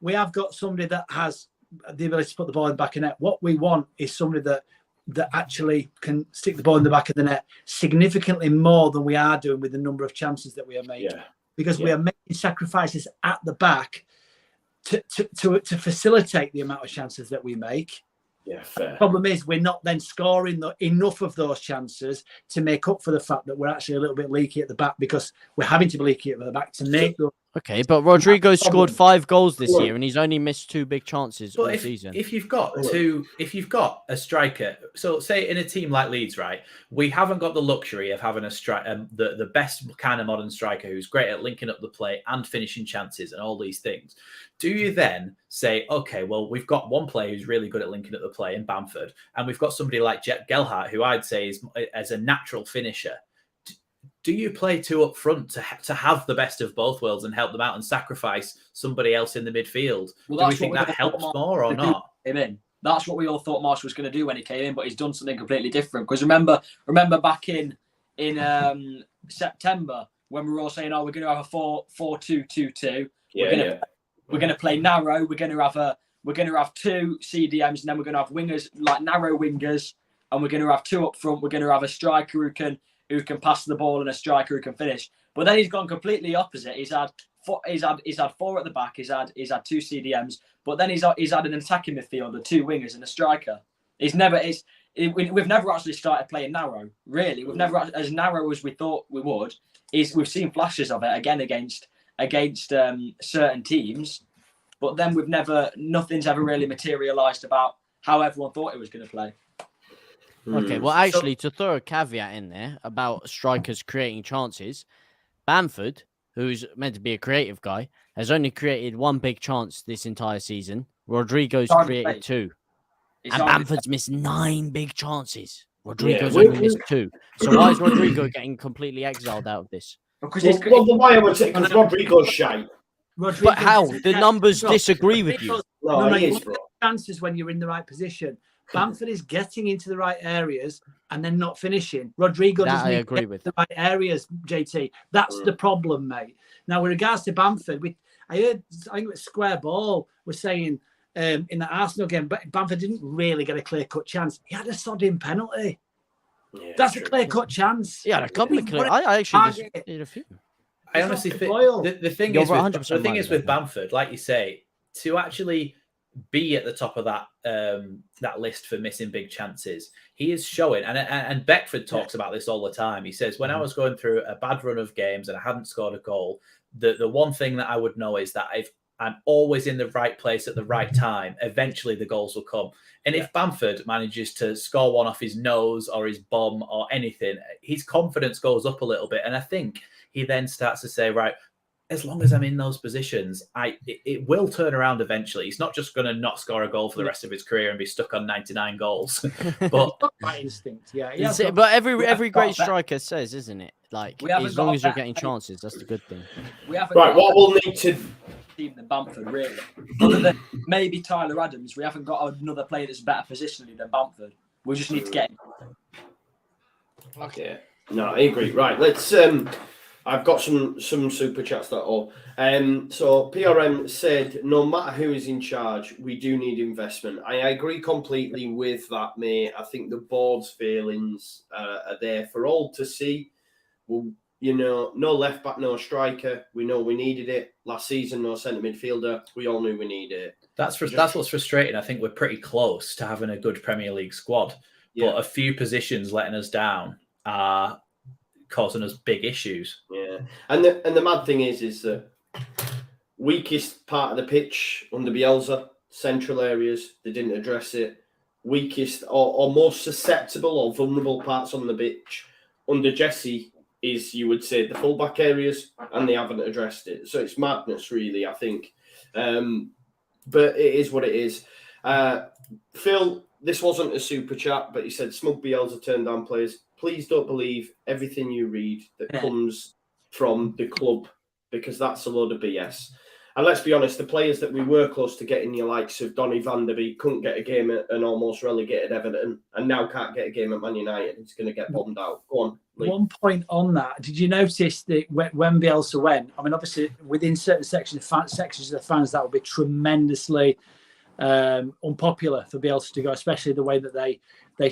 We have got somebody that has the ability to put the ball in the back of the net. What we want is somebody that actually can stick the ball in the back of the net significantly more than we are doing with the number of chances that we are making. Yeah. Because we are making sacrifices at the back to facilitate the amount of chances that we make. Yeah, fair. The problem is we're not then scoring enough of those chances to make up for the fact that we're actually a little bit leaky at the back, because we're having to be leaky at the back to make those. Okay, but Rodrigo scored 5 goals this year, and he's only missed 2 big chances all season. If you've got a striker, so say in a team like Leeds, right, we haven't got the luxury of having a the best kind of modern striker who's great at linking up the play and finishing chances and all these things. Do you then say, okay, well, we've got one player who's really good at linking up the play in Bamford, and we've got somebody like Jet Gelhardt, who I'd say is as a natural finisher. Do you play 2 up front to have the best of both worlds and help them out and sacrifice somebody else in the midfield? Well, do we think that helps more or not? That's what we all thought Marsch was going to do when he came in, but he's done something completely different. Because remember back in September when we were all saying, "Oh, we're going to have a 4-2-2-2. We're going to play narrow. We're going to have 2 CDMs, and then we're going to have wingers, like narrow wingers, and we're going to have 2 up front. We're going to have a striker who can pass the ball and a striker who can finish." But then he's gone completely opposite. He's had 4 at the back. He's had 2 CDMs, but then he's had an attacking midfielder, 2 wingers, and a striker. We've never actually started playing narrow. Really, we've never, as narrow as we thought we would. We've seen flashes of it again against certain teams, but then nothing's ever really materialised about how everyone thought it was going to play. Okay, well, actually, to throw a caveat in there about strikers creating chances, Bamford, who's meant to be a creative guy, has only created 1 big chance this entire season. Rodrigo's created 2. And Bamford's missed 9 big chances. Rodrigo's only missed 2. So why is Rodrigo getting completely exiled out of this? Why I would say, because Rodrigo's shy. But how? The numbers disagree with you. No, he is, bro. Chances when you're in the right position. Bamford is getting into the right areas and then not finishing. Rodrigo doesn't agree with the right areas, JT. That's the problem, mate. Now, with regards to Bamford, I think it was Square Ball was saying in the Arsenal game, but Bamford didn't really get a clear-cut chance. He had a sodding penalty. Yeah, that's a clear-cut chance. Yeah, a couple of clear. I actually did a few. I honestly think the thing is with Bamford, like you say, to actually be at the top of that list for missing big chances, he is showing, and Beckford talks about this all the time. He says, when I was going through a bad run of games and I hadn't scored a goal, the one thing that I would know is that I'm always in the right place at the right time, eventually the goals will come. And if Bamford manages to score one off his nose or his bum or anything, his confidence goes up a little bit. And I think he then starts to say, right, as long as I'm in those positions, it will turn around eventually. He's not just going to not score a goal for the rest of his career and be stuck on 99 goals. But my instinct, but every great striker says, isn't it? Like, as long as you're getting chances, that's the good thing. Right, what we'll need to team than Bamford, really. Other than maybe Tyler Adams, we haven't got another player that's better positionally than Bamford. We just need to get him. Okay. No, I agree. Right, let's I've got some super chats that all. So PRM said, no matter who is in charge, we do need investment. I agree completely with that, mate. I think the board's failings are there for all to see. Well, no left back, no striker. We know we needed it last season. No centre midfielder. We all knew we needed it. That's what's frustrating. I think we're pretty close to having a good Premier League squad, but a few positions letting us down are causing us big issues. Yeah, and the mad thing is that weakest part of the pitch under Bielsa, central areas, they didn't address it. Weakest or most susceptible or vulnerable parts on the pitch under Jesse is, you would say, the fullback areas, and they haven't addressed it. So it's madness, really, I think. But it is what it is. Phil, this wasn't a super chat, but he said, smug Bielsa turned down players. Please don't believe everything you read that comes from the club, because that's a load of BS. And let's be honest, the players that we were close to getting, the likes of Donny van der Beek, couldn't get a game at an almost relegated Everton, and now can't get a game at Man United. It's going to get bombed out. Go on, Lee. One point on that. Did you notice that when Bielsa went, I mean, obviously, within certain sections of the fans, that would be tremendously unpopular for Bielsa to go, especially the way that they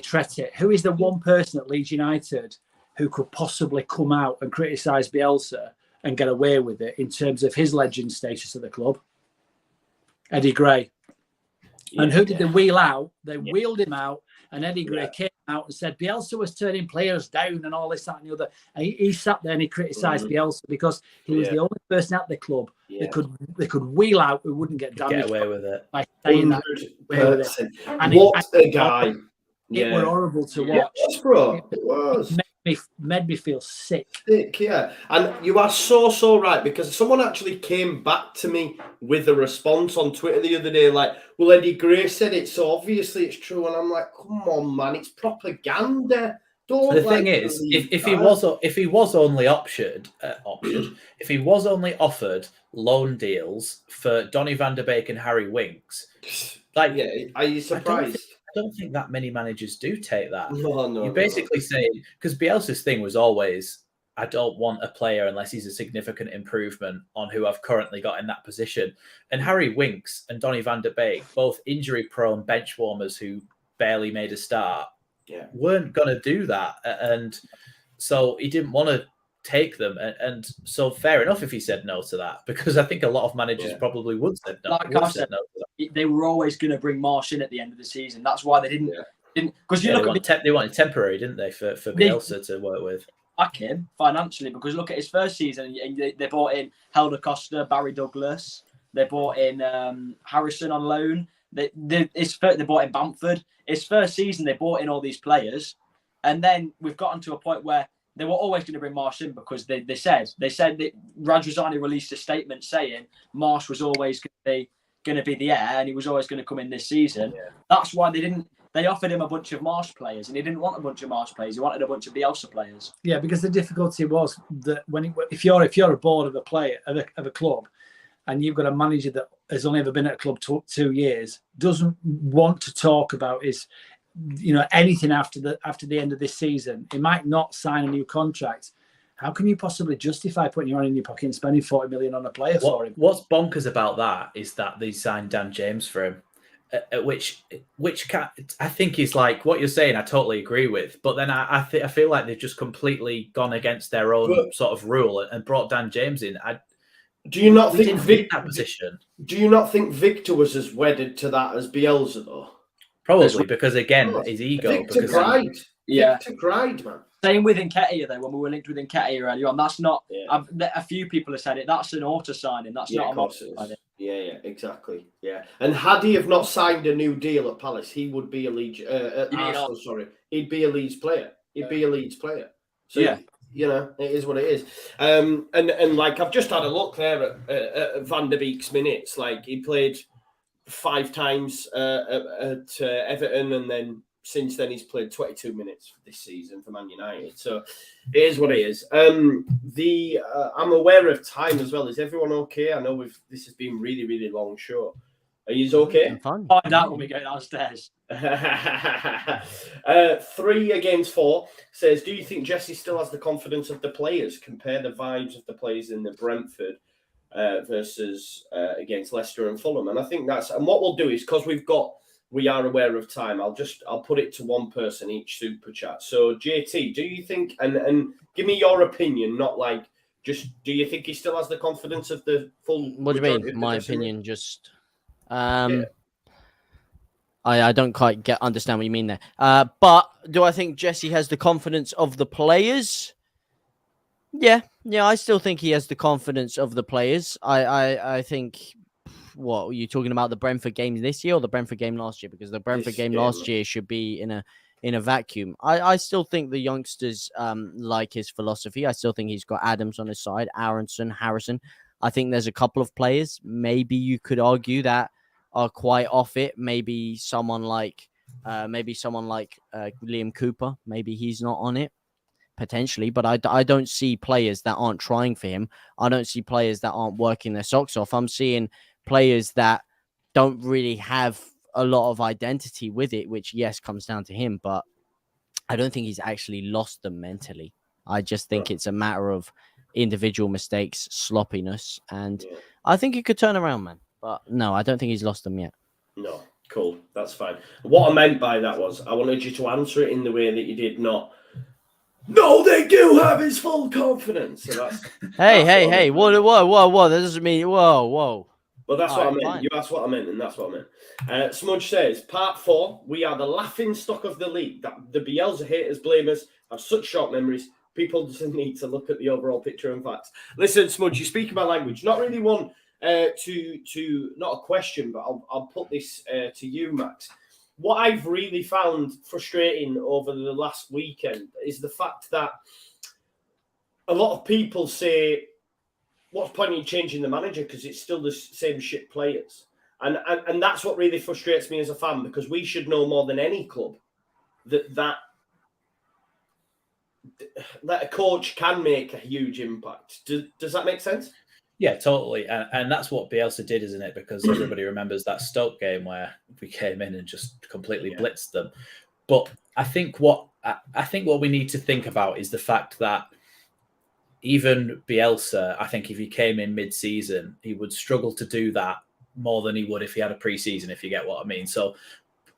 treat it. Who is the one person at Leeds United who could possibly come out and criticise Bielsa and get away with it in terms of his legend status at the club? Eddie Gray. And who did they wheel out? They wheeled him out, and Eddie Gray came out and said Bielsa was turning players down and all this, that, and the other. And he sat there and he criticised Bielsa because he was the only person at the club that could wheel out who wouldn't get damaged. Get away with it. By saying that. And what a guy. It were horrible to watch. Yes, bro. It was. Made me feel sick. Yeah. And you are so right, because someone actually came back to me with a response on Twitter the other day, like, well, Eddie Gray said it, so obviously it's true. And I'm like, come on, man, it's propaganda. Don't. The thing is, if he was only if he was only offered loan deals for Donny van der Beek and Harry Winks, like, are you surprised? I don't think that many managers do take that. No. You're basically saying, because Bielsa's thing was always, I don't want a player unless he's a significant improvement on who I've currently got in that position. And Harry Winks and Donny van der Beek, both injury-prone bench warmers who barely made a start, weren't going to do that. And so he didn't want to take them. And so fair enough if he said no to that, because I think a lot of managers probably would say no. Like I said, they were always going to bring Marsch in at the end of the season. That's why they didn't. Because they wanted temporary, didn't they, for Bielsa to work with? Back him financially, because look at his first season, and they brought in Helder Costa, Barry Douglas. They brought in Harrison on loan. They brought in Bamford. His first season, they brought in all these players, and then we've gotten to a point where they were always going to bring Marsch in, because they said that Radrizzani released a statement saying Marsch was always going to be the heir, and he was always going to come in this season. That's why they didn't. They offered him a bunch of Marsch players, and he didn't want a bunch of Marsch players. He wanted a bunch of Bielsa players. Yeah, because the difficulty was that if you're a board of a player of a club, and you've got a manager that has only ever been at a club 2 years, doesn't want to talk about his, anything after the end of this season. He might not sign a new contract. How can you possibly justify putting your hand in your pocket and spending 40 million on a player for him? What's bonkers about that is that they signed Dan James for him, which I think is like what you're saying. I totally agree with, but then I feel like they've just completely gone against their own sort of rule and brought Dan James in. Do you not think that position? Do you not think Victor was as wedded to that as Bielsa though? Probably because again, his ego. Victor cried. Victor cried, man. Same with Nketiah though. When we were linked with Nketiah earlier on, that's not. A few people have said it. That's an auto signing. That's not a signing. Yeah, exactly. Yeah, and had he have not signed a new deal at Palace, he would be a Leeds. Arsenal, sorry, he'd be a Leeds player. He'd be a Leeds player. So it is what it is. And like I've just had a look there at Van der Beek's minutes. Like he played 5 times at Everton, and then since then he's played 22 minutes this season for Man United. So it is what it is. I'm aware of time as well. Is everyone okay? I know this has been really, really long show. Are you okay? Find out when we go downstairs. 3 against 4 says, do you think Jesse still has the confidence of the players? Compare the vibes of the players in the Brentford versus against Leicester and Fulham. And I think and what we'll do is, because we are aware of time, I'll put it to one person each super chat. So JT, do you think, and give me your opinion, not like just, do you think he still has the confidence of the full? What do you mean? My opinion, just I don't quite understand what you mean there. But do I think Jesse has the confidence of the players? Yeah, I still think he has the confidence of the players. I think. What are you talking about, the Brentford game this year or the Brentford game last year? Because the Brentford game last year should be in a vacuum. I still think the youngsters like his philosophy. I still think he's got Adams on his side, Aronson, Harrison. I think there's a couple of players maybe you could argue that are quite off it. Maybe someone like Liam Cooper. Maybe he's not on it. Potentially, but I don't see players that aren't trying for him. I don't see players that aren't working their socks off. I'm seeing players that don't really have a lot of identity with it, which, yes, comes down to him, but I don't think he's actually lost them mentally. I just think it's a matter of individual mistakes, sloppiness, and I think he could turn around, man. But no, I don't think he's lost them yet. No, cool. That's fine. What I meant by that was I wanted you to answer it in the way that you did not. No, they do have his full confidence. So that's, hey, whoa. That doesn't mean whoa. Well, that's what I meant. Fine. You asked what I meant, and that's what I meant. Smudge says, part 4, we are the laughing stock of the league. That the Bielsa haters blame us, have such short memories. People just need to look at the overall picture and facts. Listen, Smudge, you speak my language. Not really one to not a question, but I'll put this to you, Max. What I've really found frustrating over the last weekend is the fact that a lot of people say, what's the point in changing the manager? Because it's still the same shit players. And that's what really frustrates me as a fan, because we should know more than any club that a coach can make a huge impact. Does that make sense? Yeah, totally. And that's what Bielsa did, isn't it? Because everybody remembers that Stoke game where we came in and just completely blitzed them. But I think what we need to think about is the fact that even Bielsa, I think if he came in mid-season, he would struggle to do that more than he would if he had a pre-season, if you get what I mean. So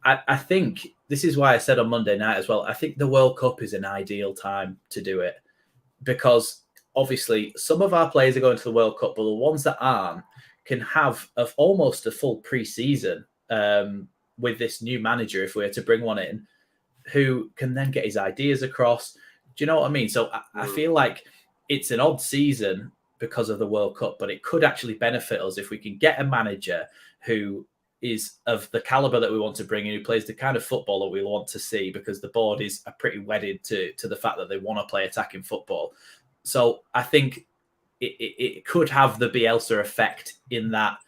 I think this is why I said on Monday night as well, I think the World Cup is an ideal time to do it, because obviously some of our players are going to the World Cup, but the ones that aren't can have almost a full pre-season with this new manager, if we were to bring one in, who can then get his ideas across. Do you know what I mean? So I feel like it's an odd season because of the World Cup, but it could actually benefit us if we can get a manager who is of the caliber that we want to bring in, who plays the kind of football that we want to see, because the board is pretty wedded to the fact that they want to play attacking football. So I think it could have the Bielsa effect in that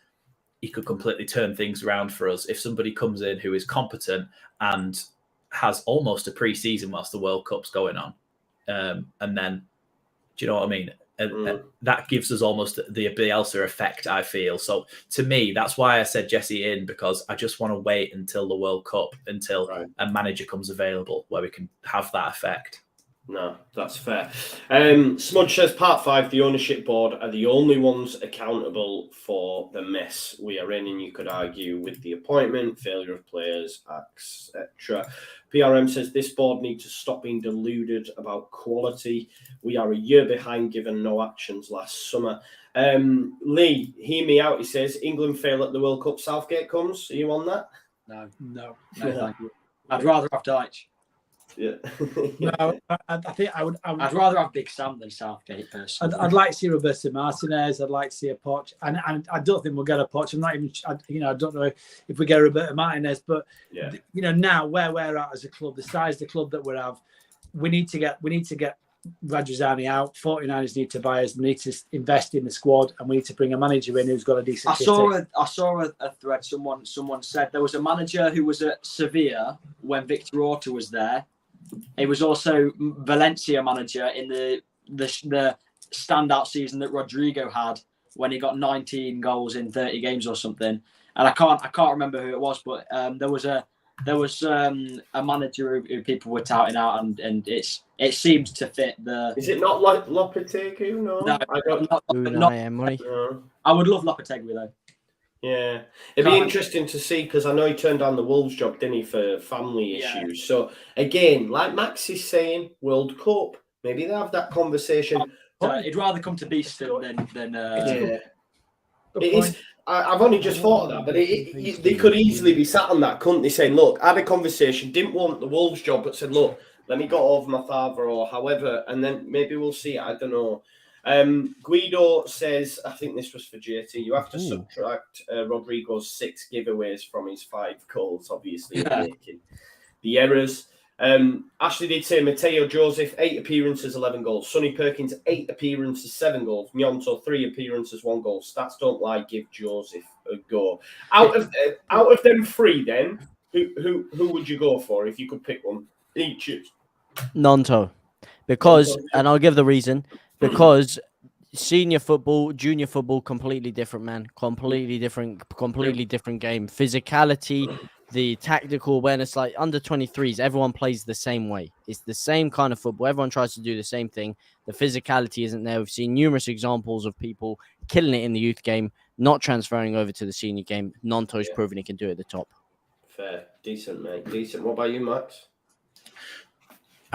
he could completely turn things around for us if somebody comes in who is competent and has almost a pre-season whilst the World Cup's going on. And then, do you know what I mean? That gives us almost the Bielsa effect, I feel. So to me, that's why I said Jesse in, because I just want to wait until the World Cup, until a manager comes available where we can have that effect. No, that's fair. Smudge says, part 5, the ownership board are the only ones accountable for the mess we are in, and you could argue with the appointment, failure of players, etc. PRM says, this board needs to stop being deluded about quality. We are a year behind given no actions last summer. Lee, hear me out. He says, England fail at the World Cup, Southgate comes. Are you on that? No, thank you. I'd rather have Dyche. Yeah. No, I think I would. I'd rather have Big Sam than Southgate, personally. I'd like to see Roberto Martinez. I'd like to see a Poch, and I don't think we'll get a Poch. I'm not even. I don't know if we get Roberto Martinez, but now where we're at as a club, the size of the club that we have, we need to get Radrizzani out. 49ers need to buy us. We need to invest in the squad, and we need to bring a manager in who's got a decent. I saw a thread. Someone said there was a manager who was at Sevilla when Victor Orta was there. He was also Valencia manager in the standout season that Rodrigo had when he got 19 goals in 30 games or something. And I can't remember who it was, but there was a manager who people were touting out, and it seemed to fit the. Is it not like Lopetegui? No, I would love Lopetegui though. Yeah, it'd be interesting to see, because I know he turned down the Wolves job, didn't he, for family issues. So again, like Max is saying, World Cup, maybe they have that conversation. He'd rather come to Beeston than. Yeah. It is. I've only just thought of that, but they could easily be sat on that, couldn't they? Saying, look, I had a conversation, didn't want the Wolves job, but said, look, Let me go over my father or however, and then maybe we'll see. I don't know. Guido says, I think this was for JT, you have to subtract Rodrigo's 6 giveaways from his 5 goals, obviously, making the errors. Ashley did say Mateo Joseph, 8 appearances, 11 goals. Sonny Perkins, 8 appearances, 7 goals. Nyonto, 3 appearances, 1 goal. Stats don't lie, give Joseph a go. Out of them 3 then, who would you go for if you could pick one? Each. Nonto. Because, and I'll give the reason, because senior football, junior football, completely different, man. Completely different game. Physicality, the tactical awareness, like under 23s, everyone plays the same way. It's the same kind of football. Everyone tries to do the same thing. The physicality isn't there. We've seen numerous examples of people killing it in the youth game, not transferring over to the senior game. Nonto's proven he can do it at the top. Fair. Decent, mate. Decent. What about you, Max?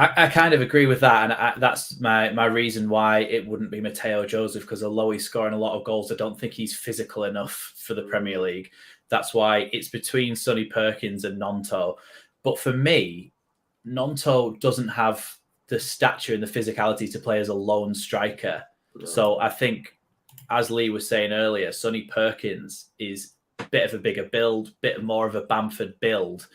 I kind of agree with that, and that's my reason why it wouldn't be Mateo Joseph, because although he's scoring a lot of goals, I don't think he's physical enough for the Premier League. That's why it's between Sonny Perkins and Nonto. But for me, Nonto doesn't have the stature and the physicality to play as a lone striker. No. So I think, as Lee was saying earlier, Sonny Perkins is a bit of a bigger build, bit more of a Bamford build,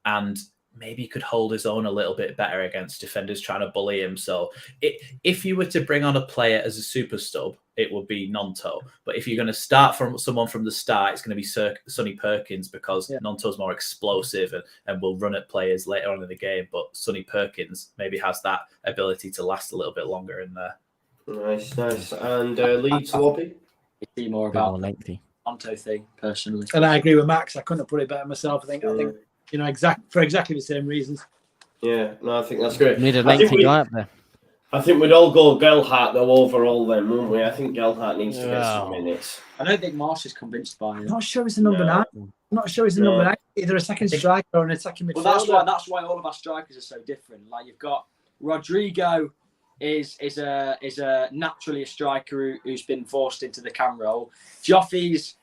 and maybe he could hold his own a little bit better against defenders trying to bully him. So if you were to bring on a player as a super stub, it would be Nonto. But if you're going to start from someone from the start, it's going to be Sonny Perkins, because Nonto's more explosive and will run at players later on in the game. But Sonny Perkins maybe has that ability to last a little bit longer in there. Nice. And Leeds lobby? It'd be more about the Nonto thing, personally. And I agree with Max. I couldn't have put it better myself. I think you know, for exactly the same reasons. Yeah, no, I think that's great. Need a lengthy guy up there. I think we'd all go Gelhardt though overall then, wouldn't we? I think Gelhardt needs to get some minutes. I don't think Marsch is convinced by it. I'm not sure he's the number 9. I'm not sure he's the number 9. Either a second striker or an attacking midfielder. Well, that's why all of our strikers are so different. Like, you've got Rodrigo is naturally a striker who's been forced into the cam role. Joffy's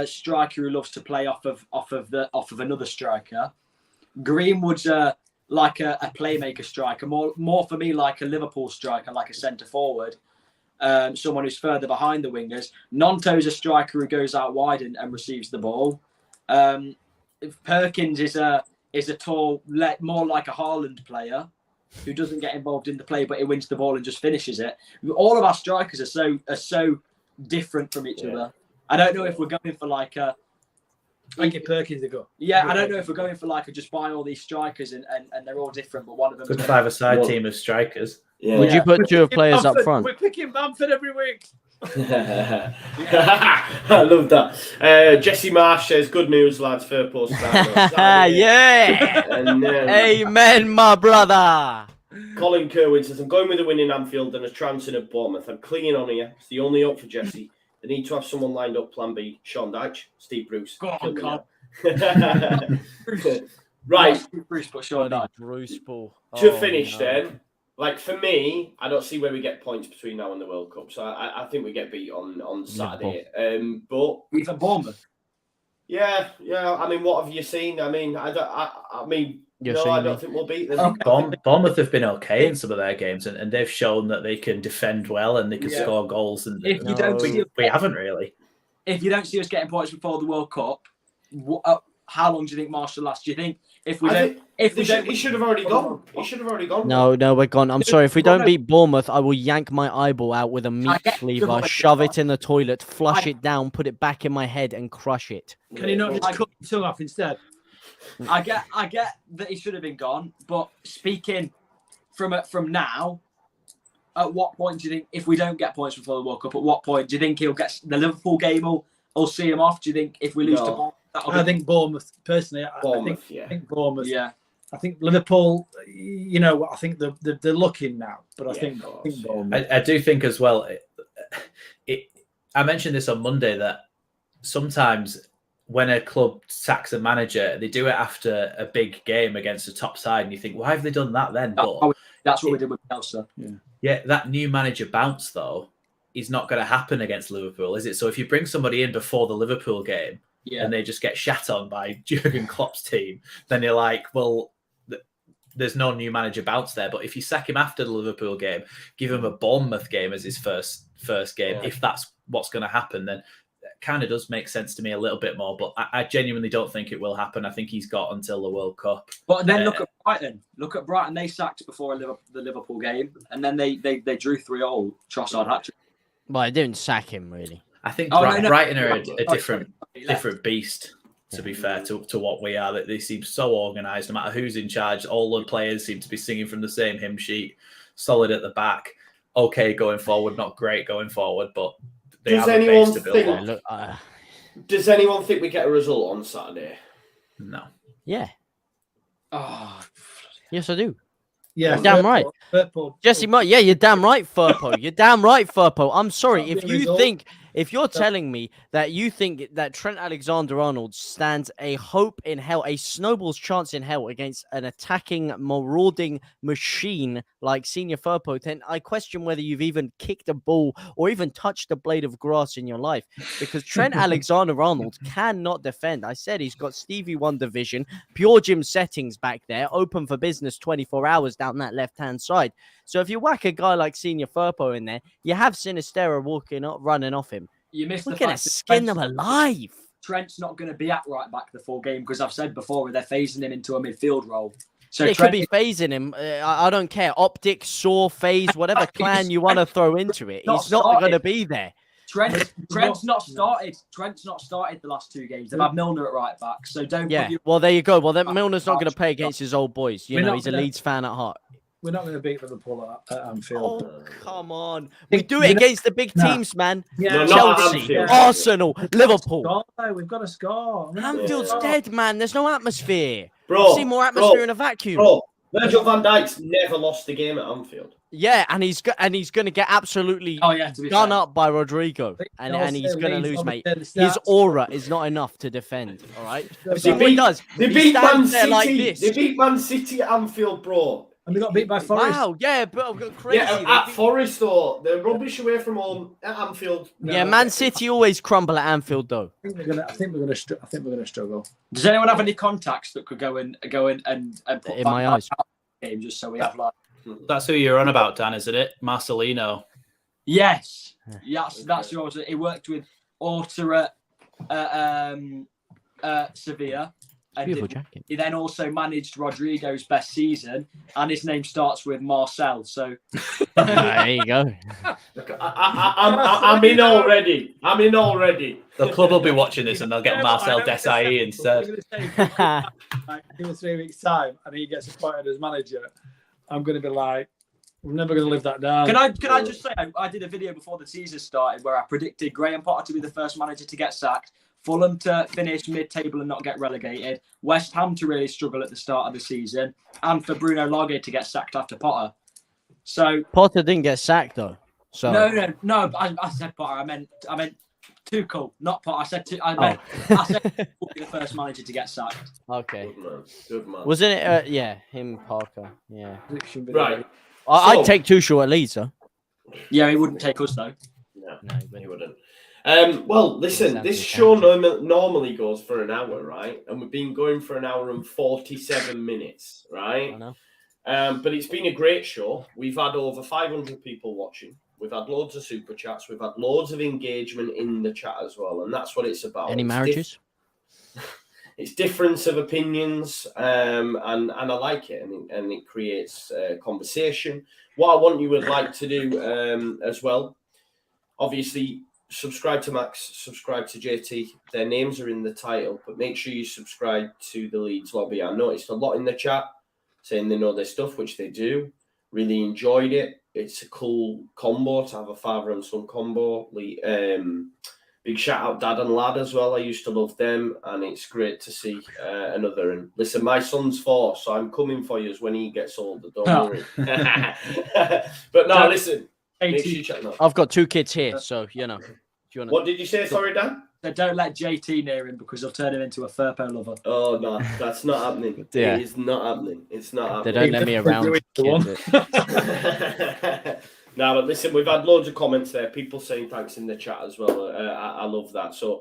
striker who loves to play off of another striker. Greenwood's like a playmaker striker, more for me like a Liverpool striker, like a centre forward, someone who's further behind the wingers. Nonto's a striker who goes out wide and receives the ball. Perkins is a tall, more like a Haaland player who doesn't get involved in the play, but he wins the ball and just finishes it. All of our strikers are so different from each other. I don't know if we're going for like a... I give Perkins a go. Yeah, I don't know if we're going for like a just buy all these strikers and they're all different, but one of them... Good five-a-side team of strikers. Yeah. Would you put 2 players up front? We're picking Bamford every week. I love that. Jesse Marsch says, good news, lads. Fair post. Yeah. And, amen, my brother. Colin Kerwin says, I'm going with a win in Anfield and a chance in at Bournemouth. I'm clinging on here. It's the only hope for Jesse. They need to have someone lined up, plan B. Sean Dyche, Steve Bruce. Go on, Carl. Right. Bruce, but Sean Dyche. Bruce Ball. To finish then, like for me, I don't see where we get points between now and the World Cup. So I think we get beat on Saturday. But even Bournemouth. Yeah. I mean, what have you seen? I mean, I don't think we'll beat them. Okay. Bournemouth have been okay in some of their games, and they've shown that they can defend well and they can score goals. And if you don't see we haven't really. If you don't see us getting points before the World Cup, how long do you think Marsch will last? Do you think he should have already gone. He should have already gone. No, we're gone. I'm sorry. If we don't beat Bournemouth, I will yank my eyeball out with a meat cleaver, shove it in the toilet, flush it down, put it back in my head, and crush it. Can you not just cut his tongue off instead? I get that he should have been gone, but speaking from now, at what point do you think, if we don't get points before the World Cup, at what point do you think he'll get the Liverpool game? Will see him off? Do you think if we lose to Bournemouth? I think Bournemouth, personally. I think Bournemouth. Yeah. I think Liverpool, I think they're looking now, but I think Bournemouth. I do think as well, I mentioned this on Monday, that sometimes when a club sacks a manager, they do it after a big game against a top side, and you think, why have they done that then? But that's what we did with Chelsea. Yeah, that new manager bounce, though, is not going to happen against Liverpool, is it? So if you bring somebody in before the Liverpool game and they just get shat on by Jurgen Klopp's team, then you're like, well, there's no new manager bounce there. But if you sack him after the Liverpool game, give him a Bournemouth game as his first game, if that's what's going to happen, then it kind of does make sense to me a little bit more. But I genuinely don't think it will happen. I think he's got until the World Cup. But then look at Brighton. Look at Brighton. They sacked before the Liverpool game, and then they drew 3-0. Trossard hat-trick. Well, I didn't sack him really. I think Brighton are a different beast. To be fair to what we are, that they seem so organised. No matter who's in charge, all the players seem to be singing from the same hymn sheet. Solid at the back. Okay, going forward, not great going forward, but they have a base to build on. Does anyone think we get a result on Saturday? No. Yeah. Oh, Yes, I do. Yeah, You're damn right. Jesse Marsch, yeah, you're damn right, Firpo. You're damn right, Firpo. I'm sorry. If you're telling me that you think that Trent Alexander-Arnold stands a hope in hell, a snowball's chance in hell against an attacking, marauding machine like Senior Firpo, then I question whether you've even kicked a ball or even touched a blade of grass in your life, because Trent Alexander-Arnold cannot defend. I said he's got Stevie Wonder vision, pure gym settings back there, open for business 24 hours down that left-hand side. So if you whack a guy like Senior Firpo in there, you have Sinistera running off him. You missed We're the going to fact that skin them alive. Trent's not going to be at right back the full game, because I've said before they're phasing him into a midfield role. So They Trent could be phasing him. I don't care. Optic, saw, phase, whatever clan you want to throw into it. He's not going to be there. Trent's not started. Trent's not started the last 2 games. They've had Milner at right back. So don't. Yeah. Put your... Well, there you go. Well, then Milner's not going to play against his old boys. You We're know, not he's a gonna- Leeds fan at heart. We're not going to beat Liverpool at Anfield. Oh, come on. We do it against the big teams, man. Yeah, Chelsea, Arsenal, Liverpool. Score, though. We've got to score. Anfield's dead, man. There's no atmosphere. Bro, I see more atmosphere in a vacuum. Bro, Virgil van Dijk's never lost a game at Anfield. Yeah, and he's going to get absolutely to be done fair. up by Rodrigo, and he's going to lose, mate. His aura is not enough to defend. All right, see what he does. They He beat Man stands there City. like this. They beat Man City at Anfield, bro. And we got beat by Forest. Wow, yeah, but crazy. Yeah, at Forest though, they're rubbish away from home at Anfield. Yeah, Man City always crumble at Anfield, though. I think we're gonna struggle. Does anyone have any contacts that could go in and put In my eyes. game, just so we have like? That's who you're on about, Dan, isn't it? Marcelino. Yes, that's yours. He worked with Orta at Sevilla. Beautiful jacket. He then also managed Rodrigo's best season, and his name starts with Marcel. So There you go. I'm in already. The club will be watching this and they'll get Marcel Desailly instead. Like 2 or 3 weeks' time, and he gets appointed as manager. I'm going to be like, we're never going to live that down. Can I just say, I did a video before the season started where I predicted Graham Potter to be the first manager to get sacked, Fulham to finish mid-table and not get relegated, West Ham to really struggle at the start of the season, and for Bruno Lage to get sacked after Potter. So Potter didn't get sacked though. So no. I said Potter. I meant Tuchel, not Potter. I said Tuchel will be the first manager to get sacked. Okay. Good man. Wasn't it? Yeah, him, Parker. Yeah. Right. I'd take Tuchel at Leeds, though. Yeah, he wouldn't take us though. No, he he wouldn't. Well, listen, this show normally goes for an hour, right? And we've been going for an hour and 47 minutes, right? I know. But it's been a great show. We've had over 500 people watching. We've had loads of super chats. We've had loads of engagement in the chat as well. And that's what it's about. Any marriages? It's difference of opinions, and I like it, and it creates conversation. What I want you would like to do as well, obviously, subscribe to Max, subscribe to JT. Their names are in the title, but make sure you subscribe to the Leeds Lobby. I noticed a lot in the chat saying they know their stuff, which they do. Really enjoyed it. It's a cool combo to have a father and son combo. Big shout out Dad and Lad as well. I used to love them, and it's great to see another. And listen, my son's 4, so I'm coming for you when he gets older. Don't worry. But no, listen. Make sure you check that. I've got 2 kids here, so you know. What did you say? Sorry, Dan. So don't let JT near him because he'll turn him into a Furpo lover. Oh no, that's not happening. Yeah. It is not happening. It's not They happening. don't let me around kids. No, but listen, we've had loads of comments there. People saying thanks in the chat as well. I love that. So,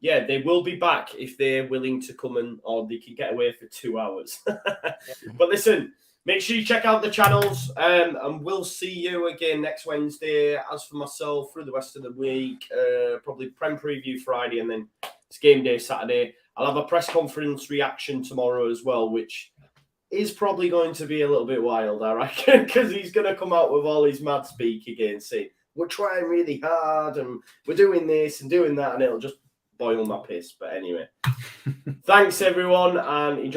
yeah, they will be back if they're willing to come or they can get away for 2 hours. But listen, make sure you check out the channels, and we'll see you again next Wednesday. As for myself, through the rest of the week, probably Prem Preview Friday, and then it's game day Saturday. I'll have a press conference reaction tomorrow as well, which is probably going to be a little bit wild, I reckon, because he's going to come out with all his mad speak again, saying, we're trying really hard, and we're doing this and doing that, and it'll just boil my piss. But anyway, thanks, everyone, and enjoy.